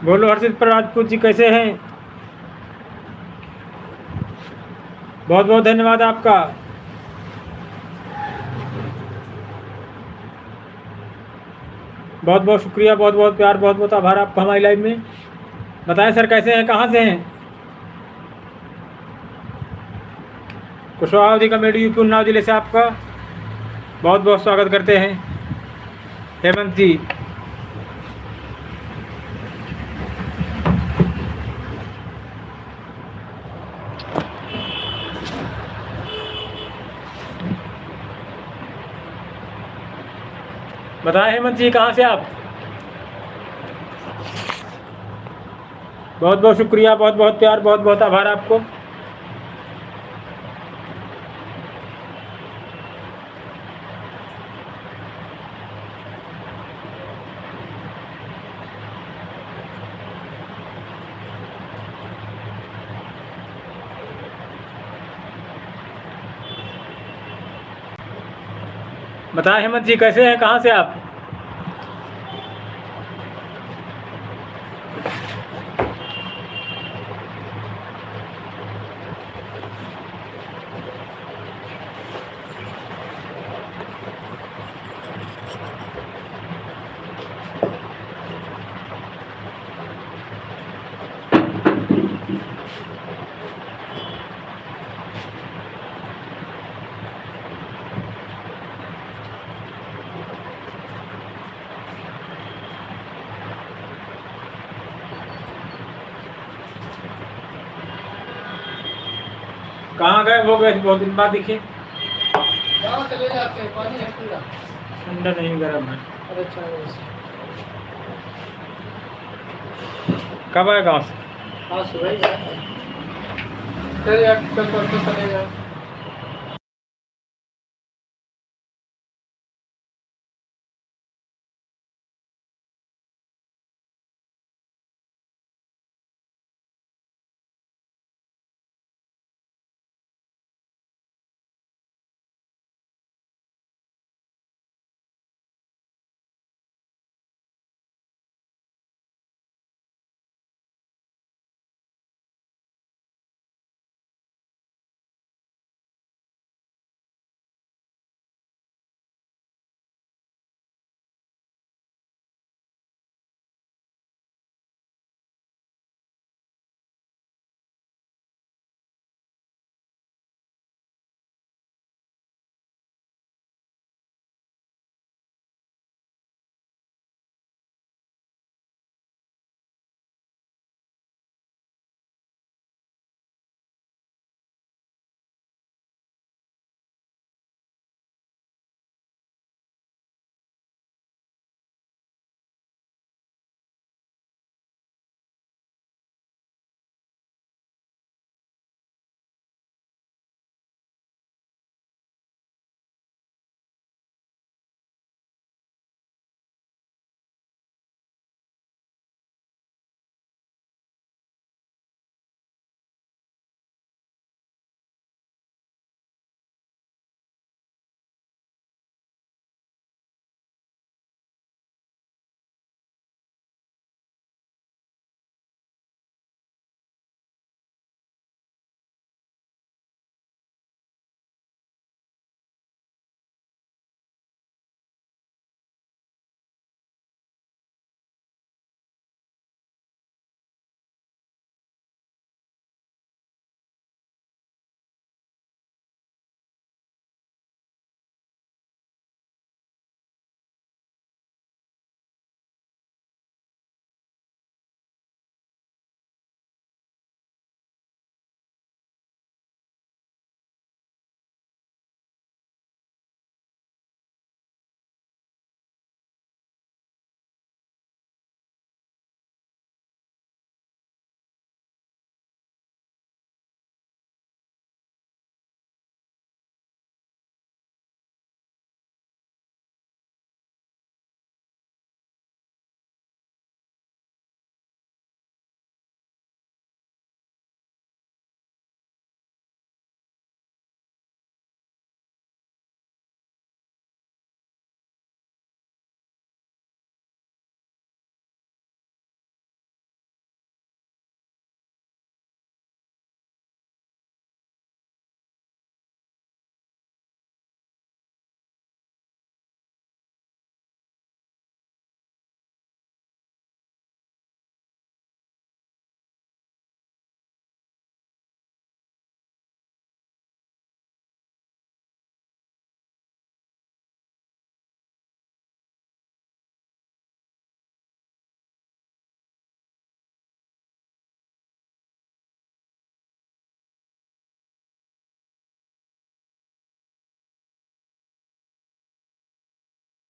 बोलो हर्षित राजपूत जी, कैसे हैं? बहुत बहुत धन्यवाद आपका। बहुत बहुत शुक्रिया, बहुत बहुत प्यार, बहुत बहुत आभार आपका हमारी लाइव में। बताएं सर कैसे हैं, कहाँ से हैं? कुशवाहा कमेटी यूपी उन्नाव जिले से आपका बहुत बहुत स्वागत करते हैं हेमंत जी। बताएं हेमंत जी, कहाँ से आप? बहुत बहुत शुक्रिया, बहुत बहुत प्यार, बहुत बहुत आभार आपको। बताएं हेमंत जी, कैसे हैं, कहाँ से आप? कहाँ गए वो गए, बहुत दिन बाद दिखे। गाँव चले जाते हैं, पानी है पूरा। ठंडा नहीं, गर्म है। अरे अच्छा है। कब आए गाँव से? हाँ सुबह ही है। कल या कल परसों चले जाओ।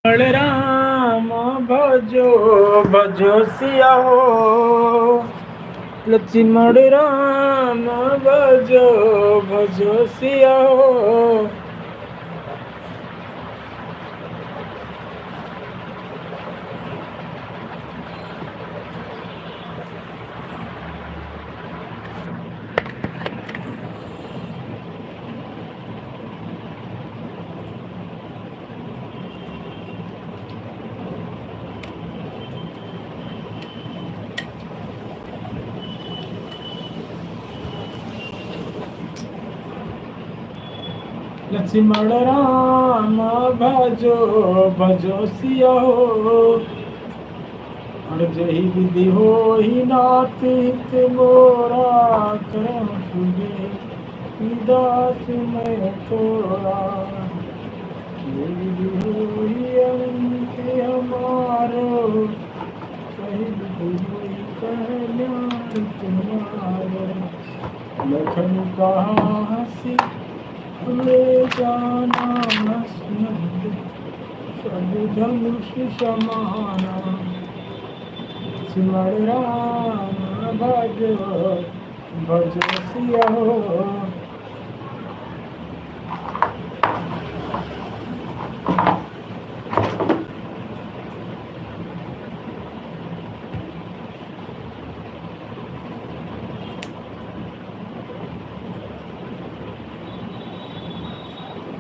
राम भजो भजो सिया हो, लक्ष्मण राम भजो भजो सिया हो। लक्ष्मण राम भजो भजो सिया हो, और जही विधि हो ही नाथ हित मोरा, करम सुगे दास मैं तोरा। ये विधि हो ही अंत हमारो, कही विधि हो ही कल्याण तुम्हारो। लखन कहा हसी ले जाना सुनंद, सब धनुष समाना। लक्ष्मण राम भजो भजो सिया हो।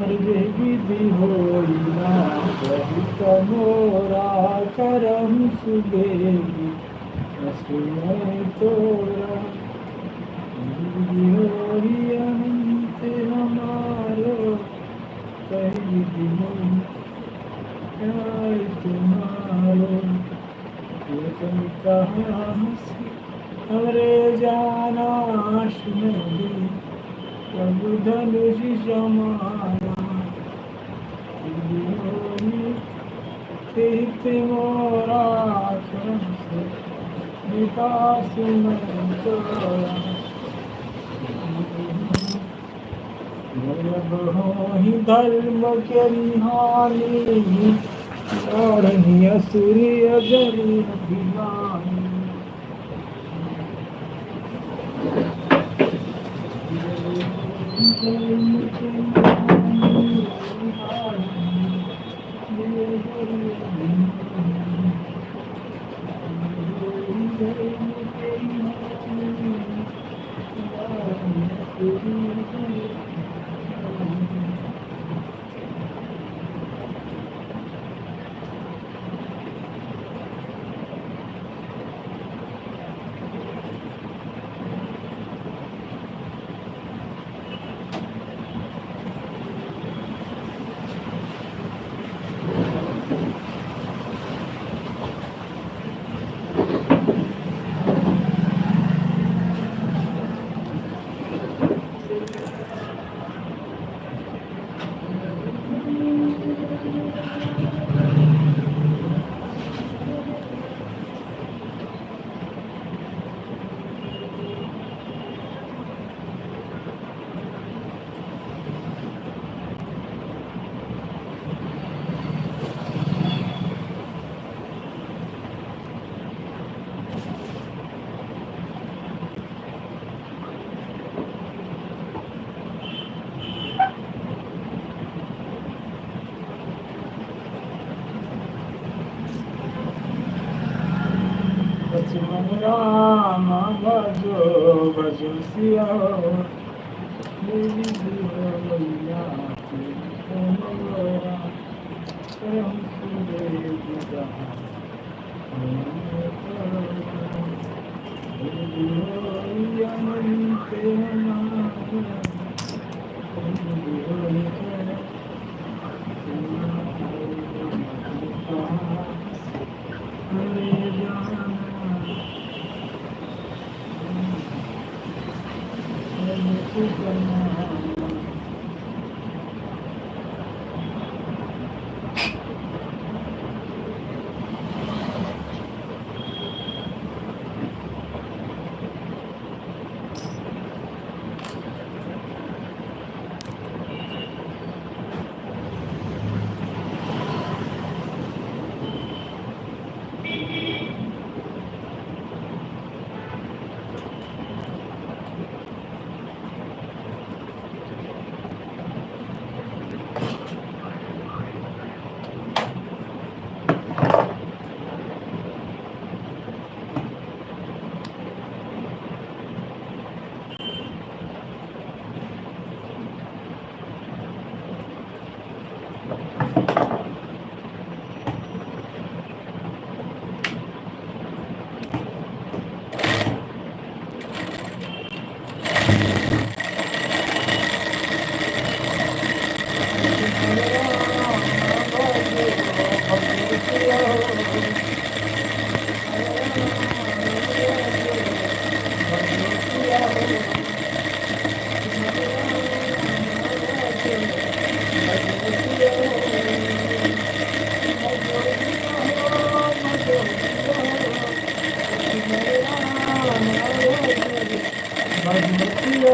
विधि होई ना सहित मोरा, करम सुबेगी असुमय तोरा। विधि होई अंत हमारो, कही विधि होई न्याय तुम्हारो। लेकिन कहा हंसी हमरे जाना सुनंदी, सब धनुष समाना। हित मोरा करम से विकास में तोरा। हो ही धर्म के निहानी, लड़नी असुरिय जरी अभिमानी। लक्ष्मण राम भजो भजो सिया हो, विधि होई नाथ हित मोरा, करम सुबेगी विधि होई अनंत हमारा, विधि होई हरे जाना मधुमतिया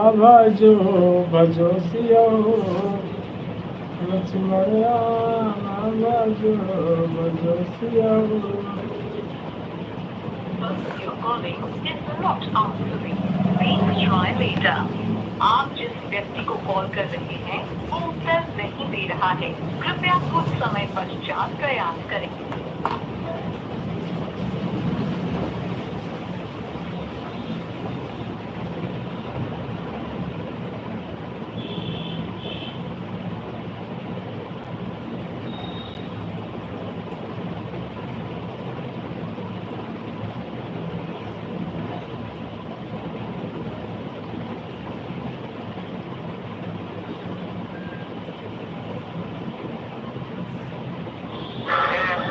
भजो भजो सिया लक्ष्मण राम भजो भजो Siya You're calling is not answering. Please try later. आप जिस व्यक्ति को कॉल कर रहे हैं वो उत्तर नहीं दे रहा है, कृपया कुछ समय पश्चात प्रयास करें।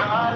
Yes,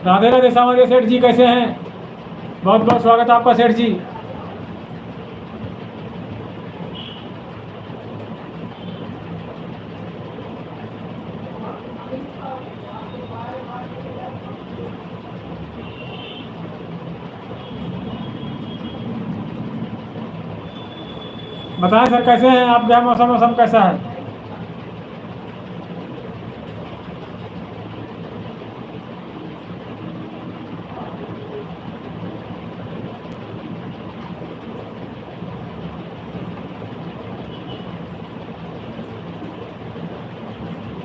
राधे राधे सामान्य सेठ जी, कैसे हैं? बहुत बहुत स्वागत है आपका सेठ जी। बताएं सर कैसे हैं आप? क्या मौसम मौसम कैसा है?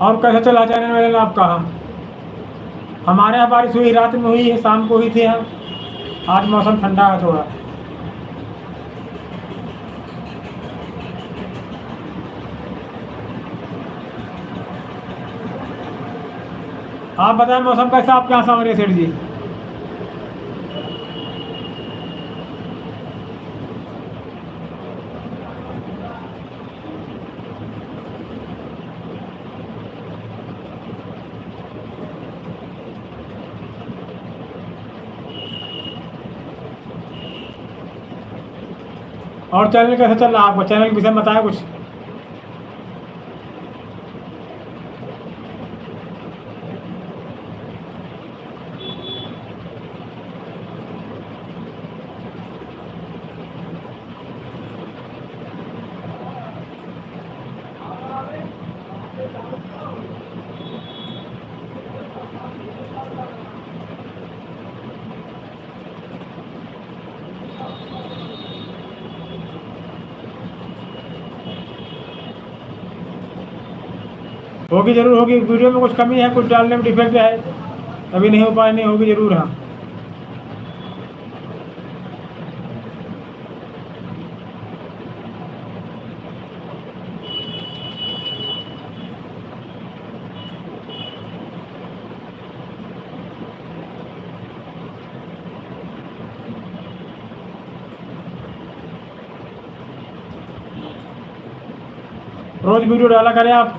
और कैसे चला चैनल वैनल आपका? हमारे यहाँ बारिश हुई, रात में हुई है, शाम को हुई थी यहाँ। आज मौसम ठंडा है थोड़ा। आप बताएं मौसम कैसा आपके यहाँ सामान्य सेठ जी? और चैनल कैसा चल रहा है आपका? चैनल के विषय में बताएं कुछ। होगी जरूर होगी, वीडियो में कुछ कमी है, कुछ डालने में डिफेक्ट है, तभी नहीं हो पाए, नहीं होगी जरूर। हाँ, रोज वीडियो डाला करें आप।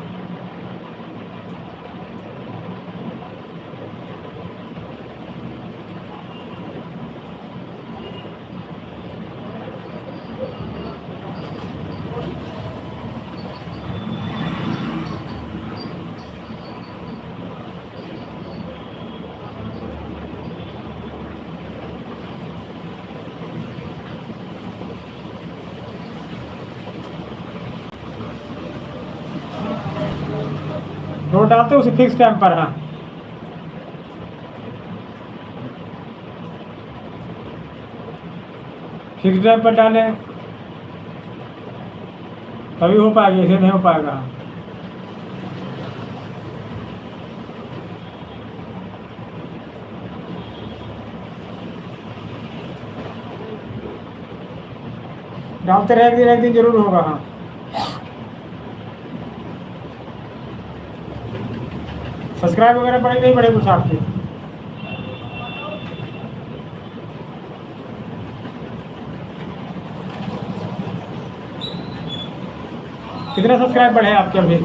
रोज डालते उसे फिक्स टाइम पर। हाँ, फिक्स टाइम पर डालें तभी हो पाएगा, ऐसे नहीं हो पाएगा। हाँ, डालते रहे एक दिन जरूर होगा। हाँ, सब्सक्राइब वगैरह बढ़े नहीं बढ़े कुछ आपके? कितने सब्सक्राइब बढ़े आपके अभी?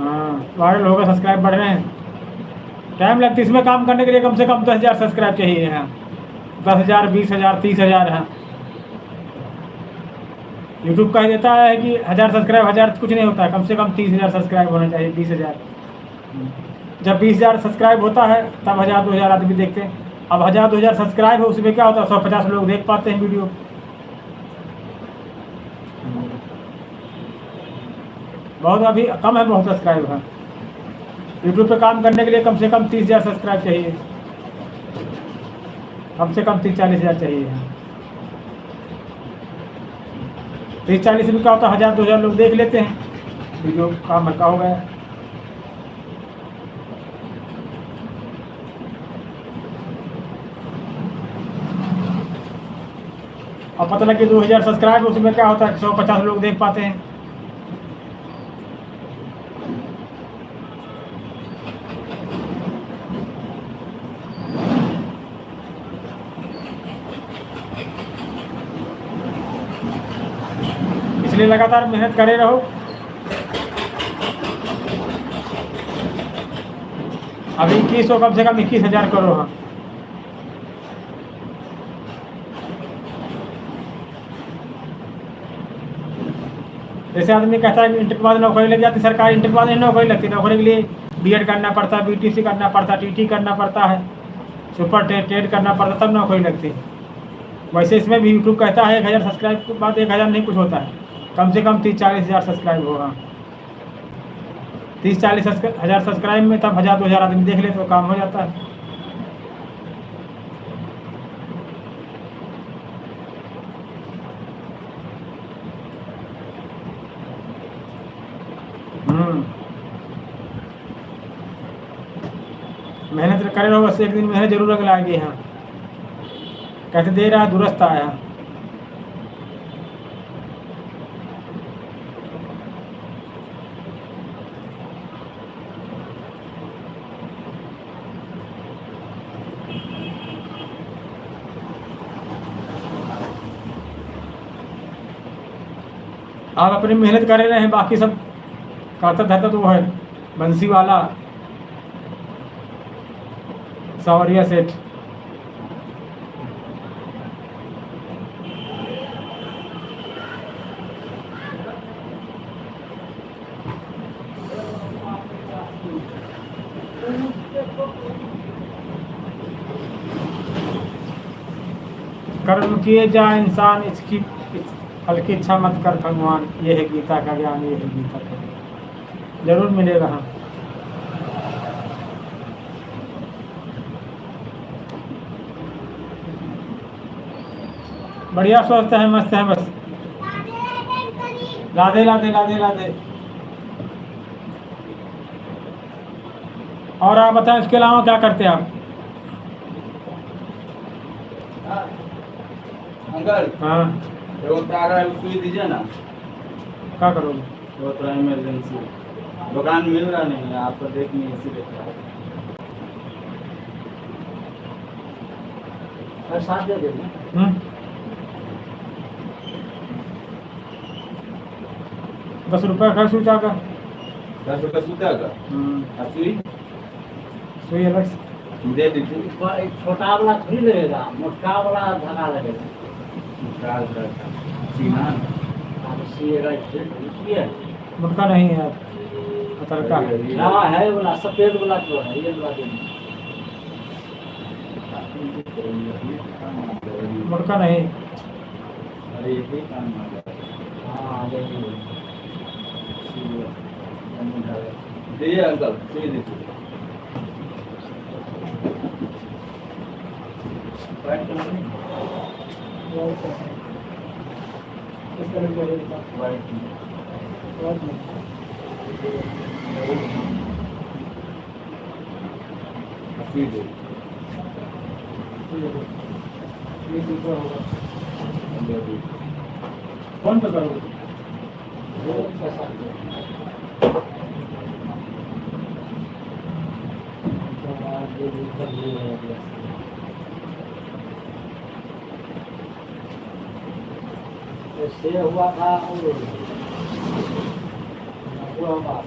हाँ, वायरल होगा, सब्सक्राइब बढ़ रहे हैं। टाइम लगता है इसमें काम करने के लिए, कम से कम 10,000 सब्सक्राइब चाहिए। हाँ, 10,000, 20,000, 30,000। हाँ, यूट्यूब का ही देता है कि 1,000 सब्सक्राइब, 1,000 कुछ नहीं होता है, कम से कम 30,000 सब्सक्राइब होने चाहिए, 20,000। जब 20,000 सब्सक्राइब होता है तब 1,000 2,000 आदमी देखते हैं। अब 1,000 2,000 सब्सक्राइब है, उसमें क्या होता है, 150 लोग देख पाते हैं वीडियो। बहुत अभी कम है, बहुत सब्सक्राइब है। यूट्यूब पे काम करने के लिए कम से कम 30,000 सब्सक्राइब चाहिए, कम से कम 30-40,000 चाहिए। 30-40 में क्या होता है, 1,000 2,000 लोग देख लेते हैं, वीडियो काम हल्का हो गया। और पता लगे 2000 सब्सक्राइब, उसमें क्या होता है 150 लोग देख पाते हैं। इसलिए लगातार मेहनत करे रहो। अभी 2100 कम से कम 21,000 करो। हाँ, जैसे आदमी कहता है इंटर के बाद नौकरी लग जाती, सरकारी इंटर के बाद नहीं नौकरी लगती। नौकरी के लिए बीएड करना पड़ता है, बीटीसी करना पड़ता है, टीटी करना पड़ता है, सुपर टेट करना पड़ता है, तब नौकरी लगती है। वैसे इसमें भी यूट्यूब कहता है 1000 सब्सक्राइब के बाद 1000 नहीं कुछ होता है, कम से कम 30-40 हज़ार सब्सक्राइब होगा। 30-40 हज़ार सब्सक्राइब में तब 1000-2000 आदमी देख ले तो काम हो जाता है। मेहनत करे रहो, बस एक दिन मेहनत जरूर लग लाएगी। हाँ, कहते दे रहा दुरुस्त आया। आप अपनी मेहनत कर रहे हैं, बाकी सब करता धरता तो वो है बंसी वाला सावरिया सेठ। कर्म किए जा इंसान, इसकी फल की इच्छा मत कर भगवान। ये है गीता का ज्ञान, ये है गीता का ज्ञान। जरूर मिलेगा। हाँ, बढ़िया स्वस्थ है, मस्त है बस। राधे राधे राधे राधे। और आप बताएं, इसके अलावा क्या करते हैं आप? अंकल, हाँ, वो तारा सुई दीजिए ना। क्या करोगे? वो तो इमरजेंसी, दुकान मिल रहा नहीं है, आपको देखनी है इसीलिए। साथ दे देना। 10 रुपये का सूचा का। 10 रुपये सूता का। सुई सुई अलग से दे दीजिए। छोटा वाला थोड़ी लगेगा, मोटा वाला धागा लगेगा। मुटका नहीं है, पतरका है। हाँ है वाला, सफेद वाला जो है, ये वाला देना। मुटका नहीं। अरे ये काम हाँ यही दीजिए अंकल, सुई दीजिए। कौन सा करोगे? से हुआ था और हुआ बात।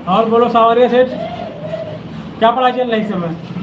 और बोलो सावरिया सेठ, क्या पढ़ाई चल रही है इस समय?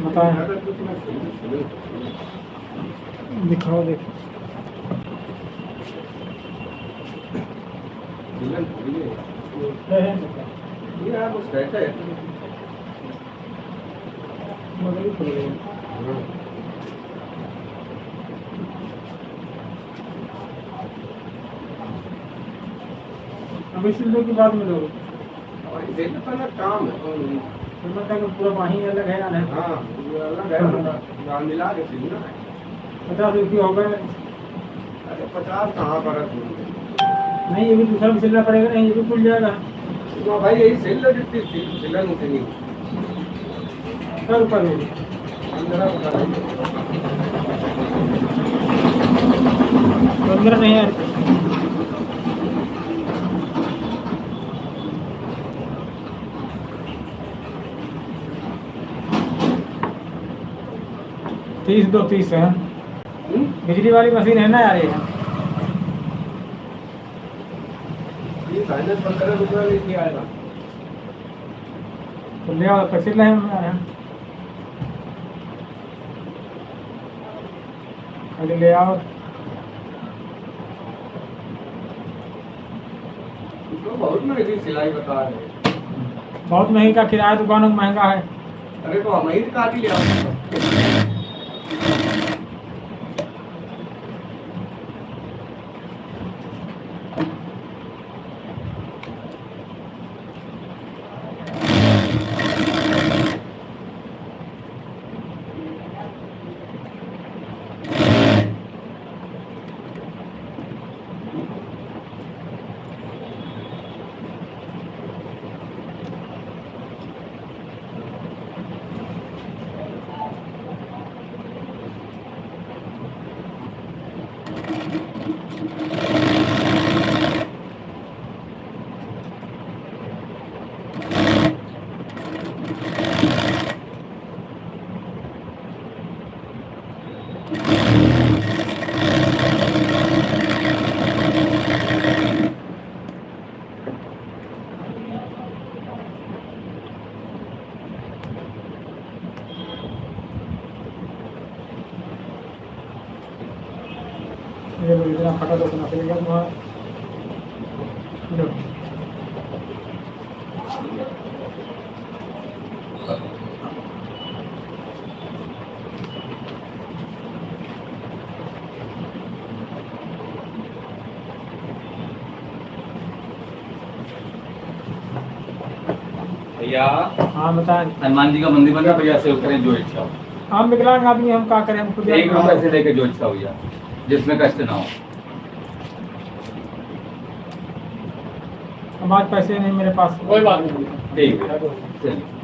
बताएं, दिखाओ देखो। मगली खुल गई। अभी सिलने की बात मिलोगे काम है तो मतलब पूरा पानी अलग है या नहीं? हाँ अलग है दाल मिला के सिलना है 50 रुपये हो गए। अरे 50 कहाँ पर नहीं, ये भी दूसरा भी सिलना पड़ेगा, नहीं ये भी खुल जाएगा। तो भाई यही सिल लो जितनी सिलन उतनी 100 रुपये होगी। 15 नहीं है। तीस 230 है। बिजली वाली मशीन है ना यार ये। ये 15 रुपये लेके आएगा तो ले आओ, पैसे ले आए अरे ले आओ। तो बहुत महंगी सिलाई बता रहे हैं। बहुत महंगी का किराया दुकानों में महंगा है। अरे तो हम ही काट ही लिया ये लो, इतना फटा तो उतना चलेगा तुम्हारा। लो। भैया हाँ बताएं। हनुमान जी का मंदिर बन रहा है, भैया सेव करें जो इच्छा हो। हम विकलांग आदमी, हम क्या करें, हम खुद 1 रुपए से लेके जो इच्छा हो भैया, जिसमें कष्ट ना हो। हमारे पैसे नहीं मेरे पास। कोई बात नहीं। ठीक है चलिए।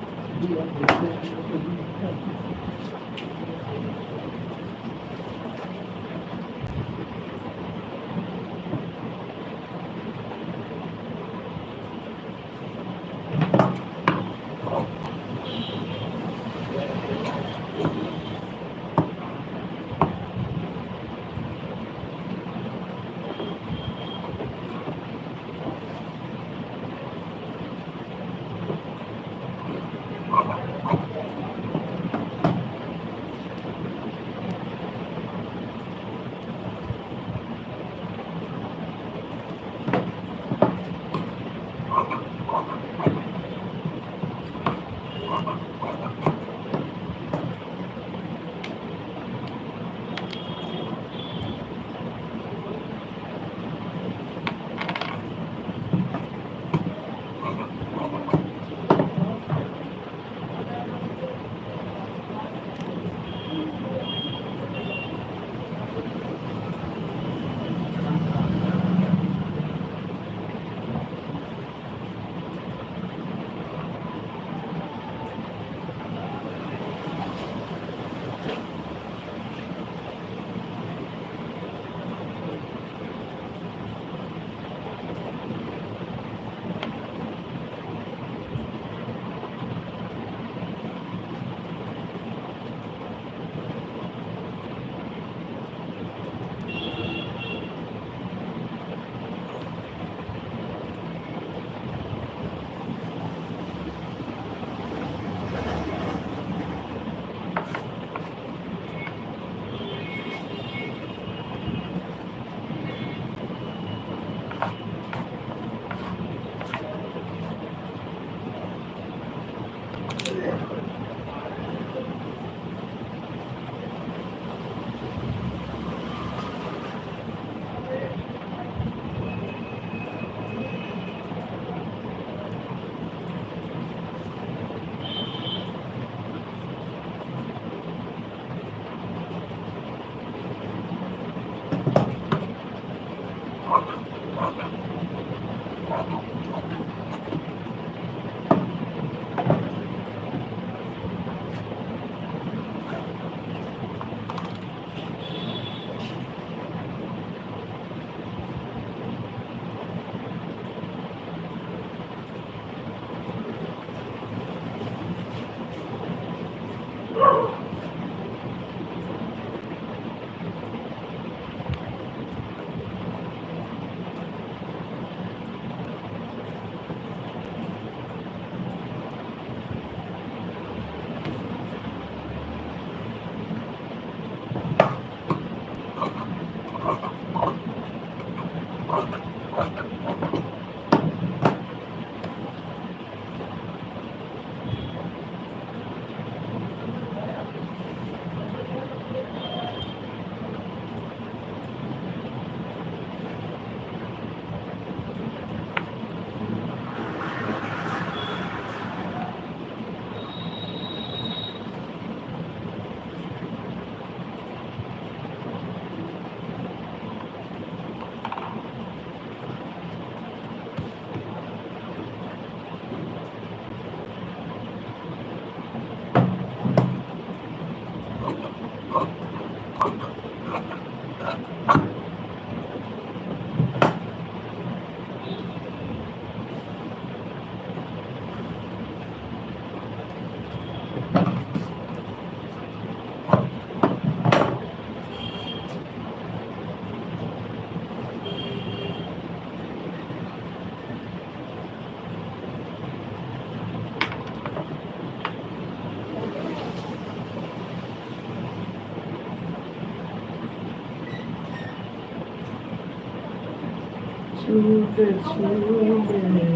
छूले छूले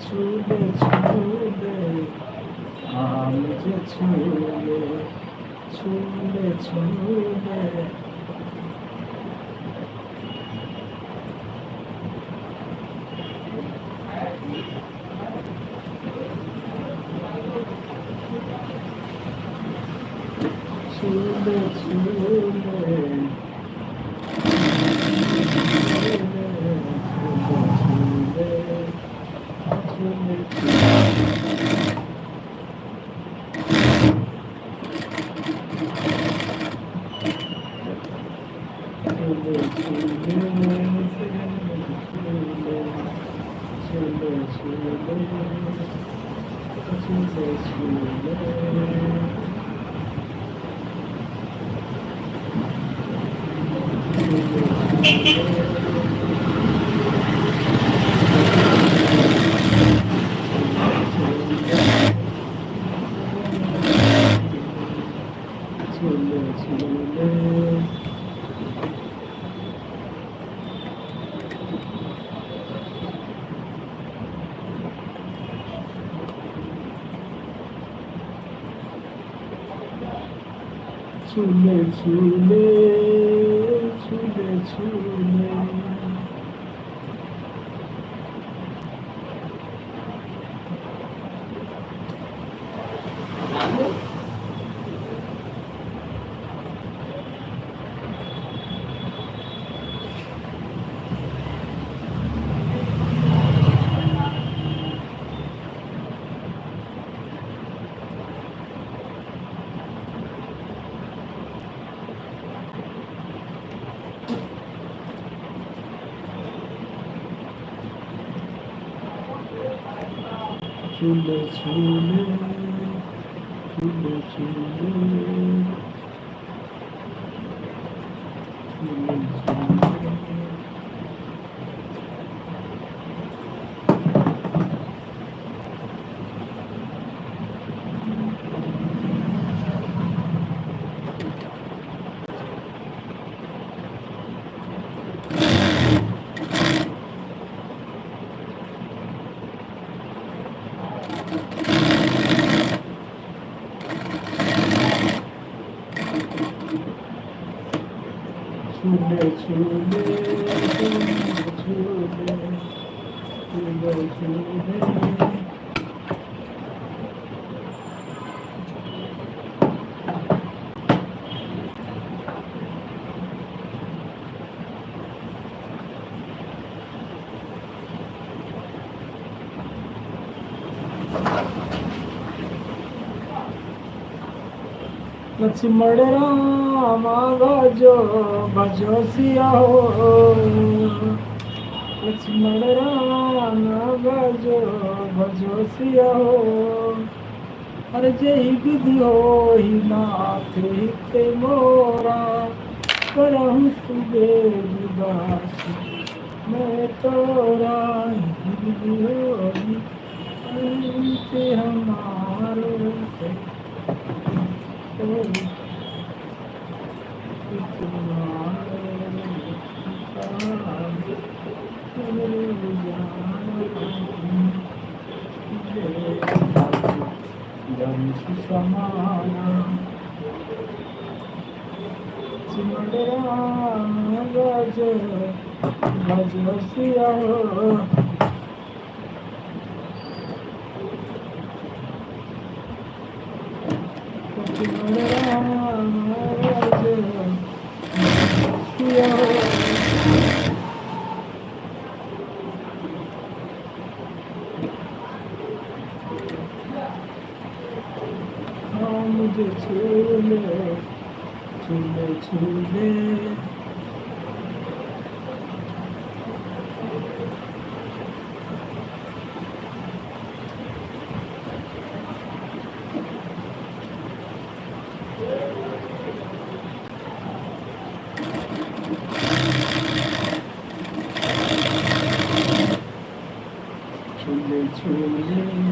छूले छूले मुझे छूले छूले छूले छूले छूले छूले छूले छूले छूले छूले छूले छूले छूले छूले छूले छूले छूले छूले लक्ष्मण राम भजो भजो सिया हो लक्ष्मण राम भजो भजो सिया हो अरे जय विधि हो ही नाथ हित मोरा करहु सुबेदास मैं तोरा विधि हो अंत हमारो भज सिया मुझे छूले छूले छूले छूले छूले छूले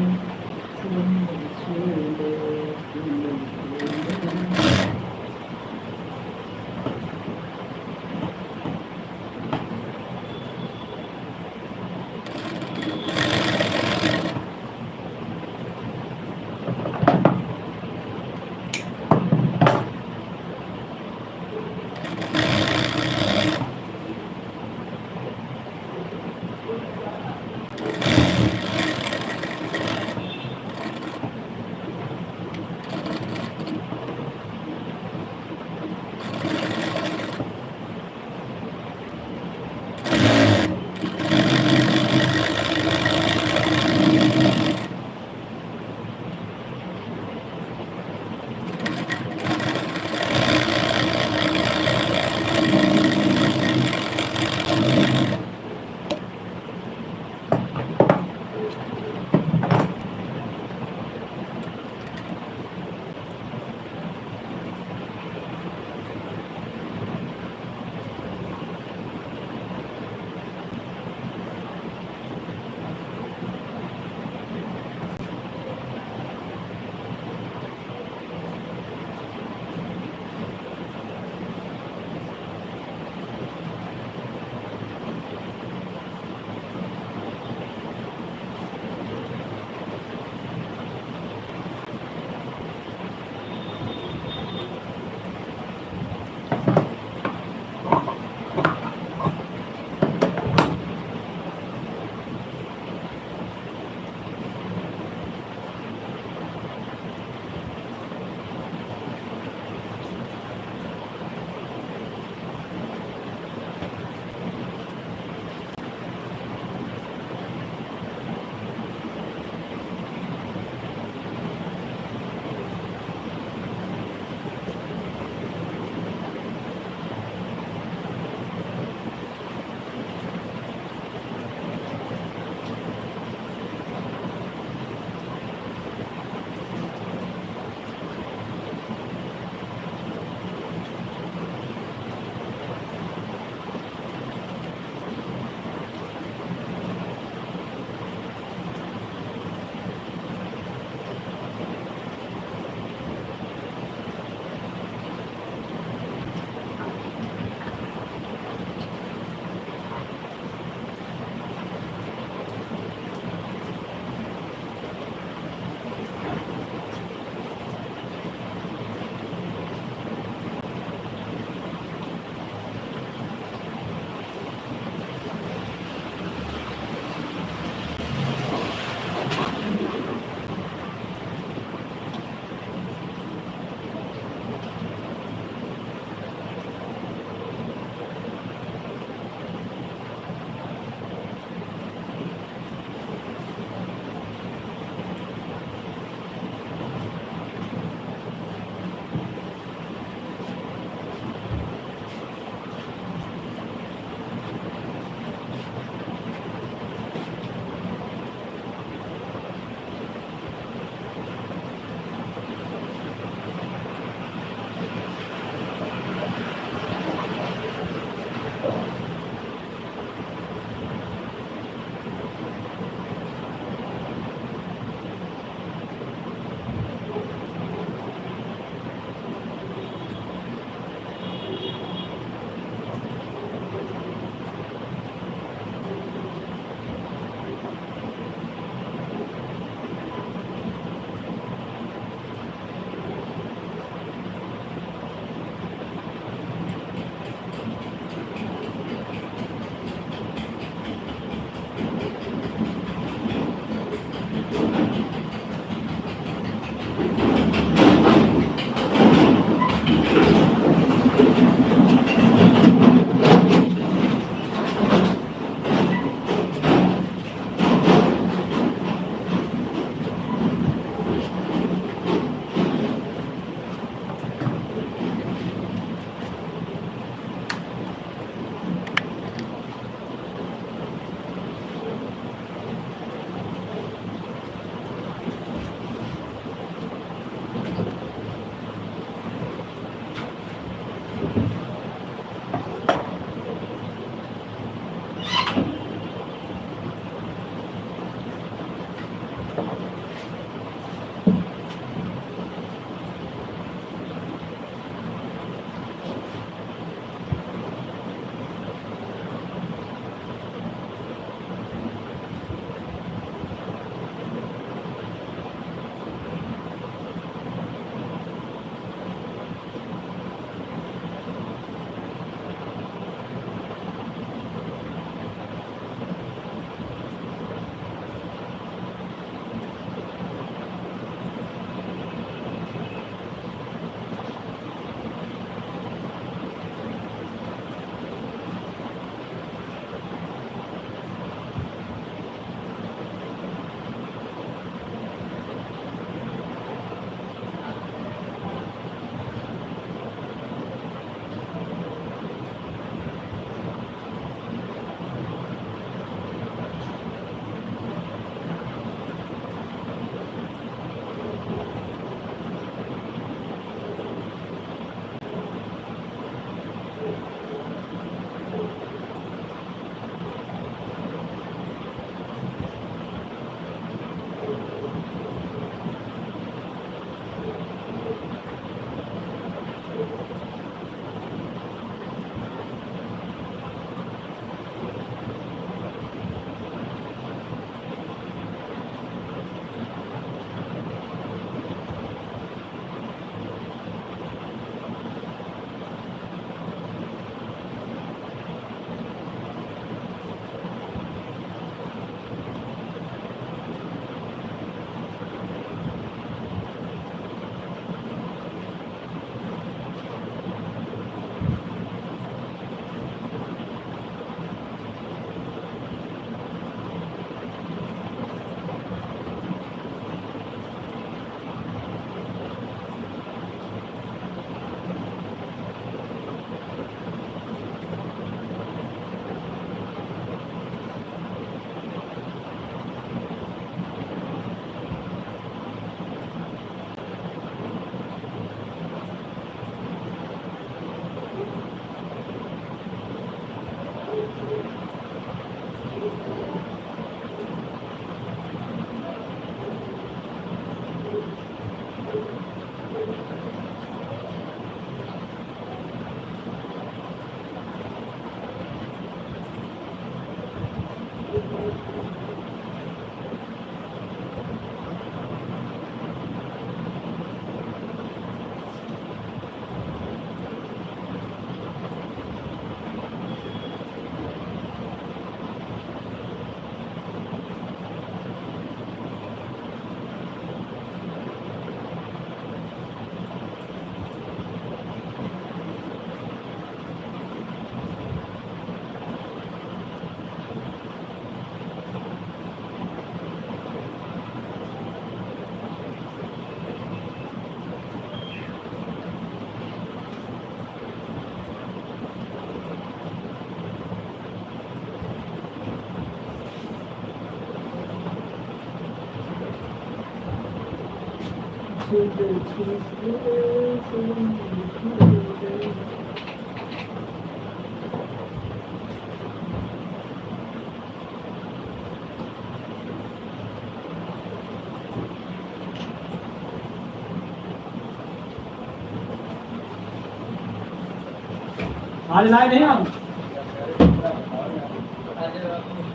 आज लाए नहीं हम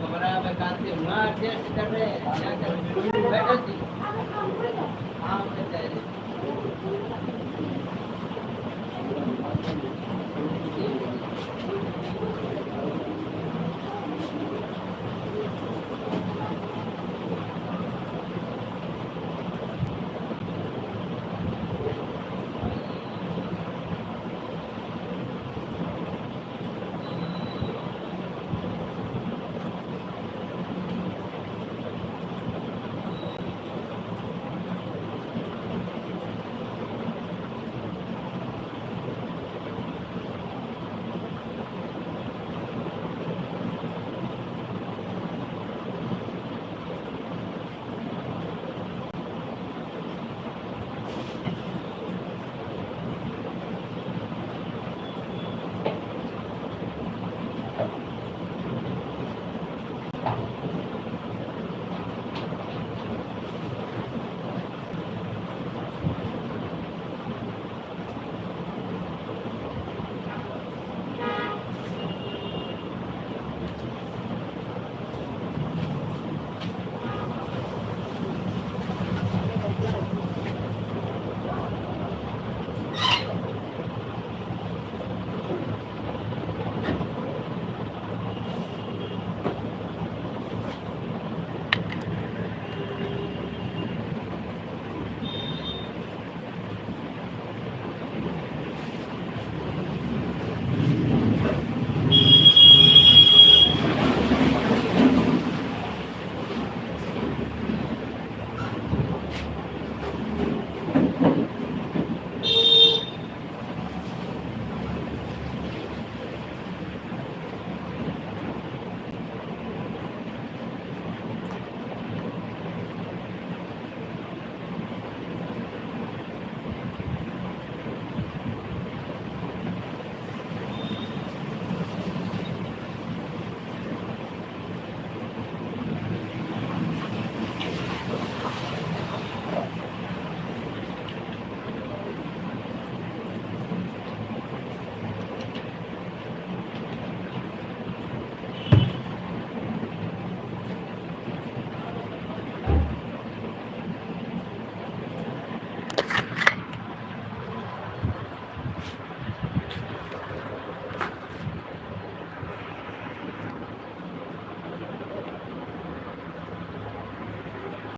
कमरा में कांति हुआ एडजस्ट कर रहे हैं क्या कर रहे हैं? बैठो जी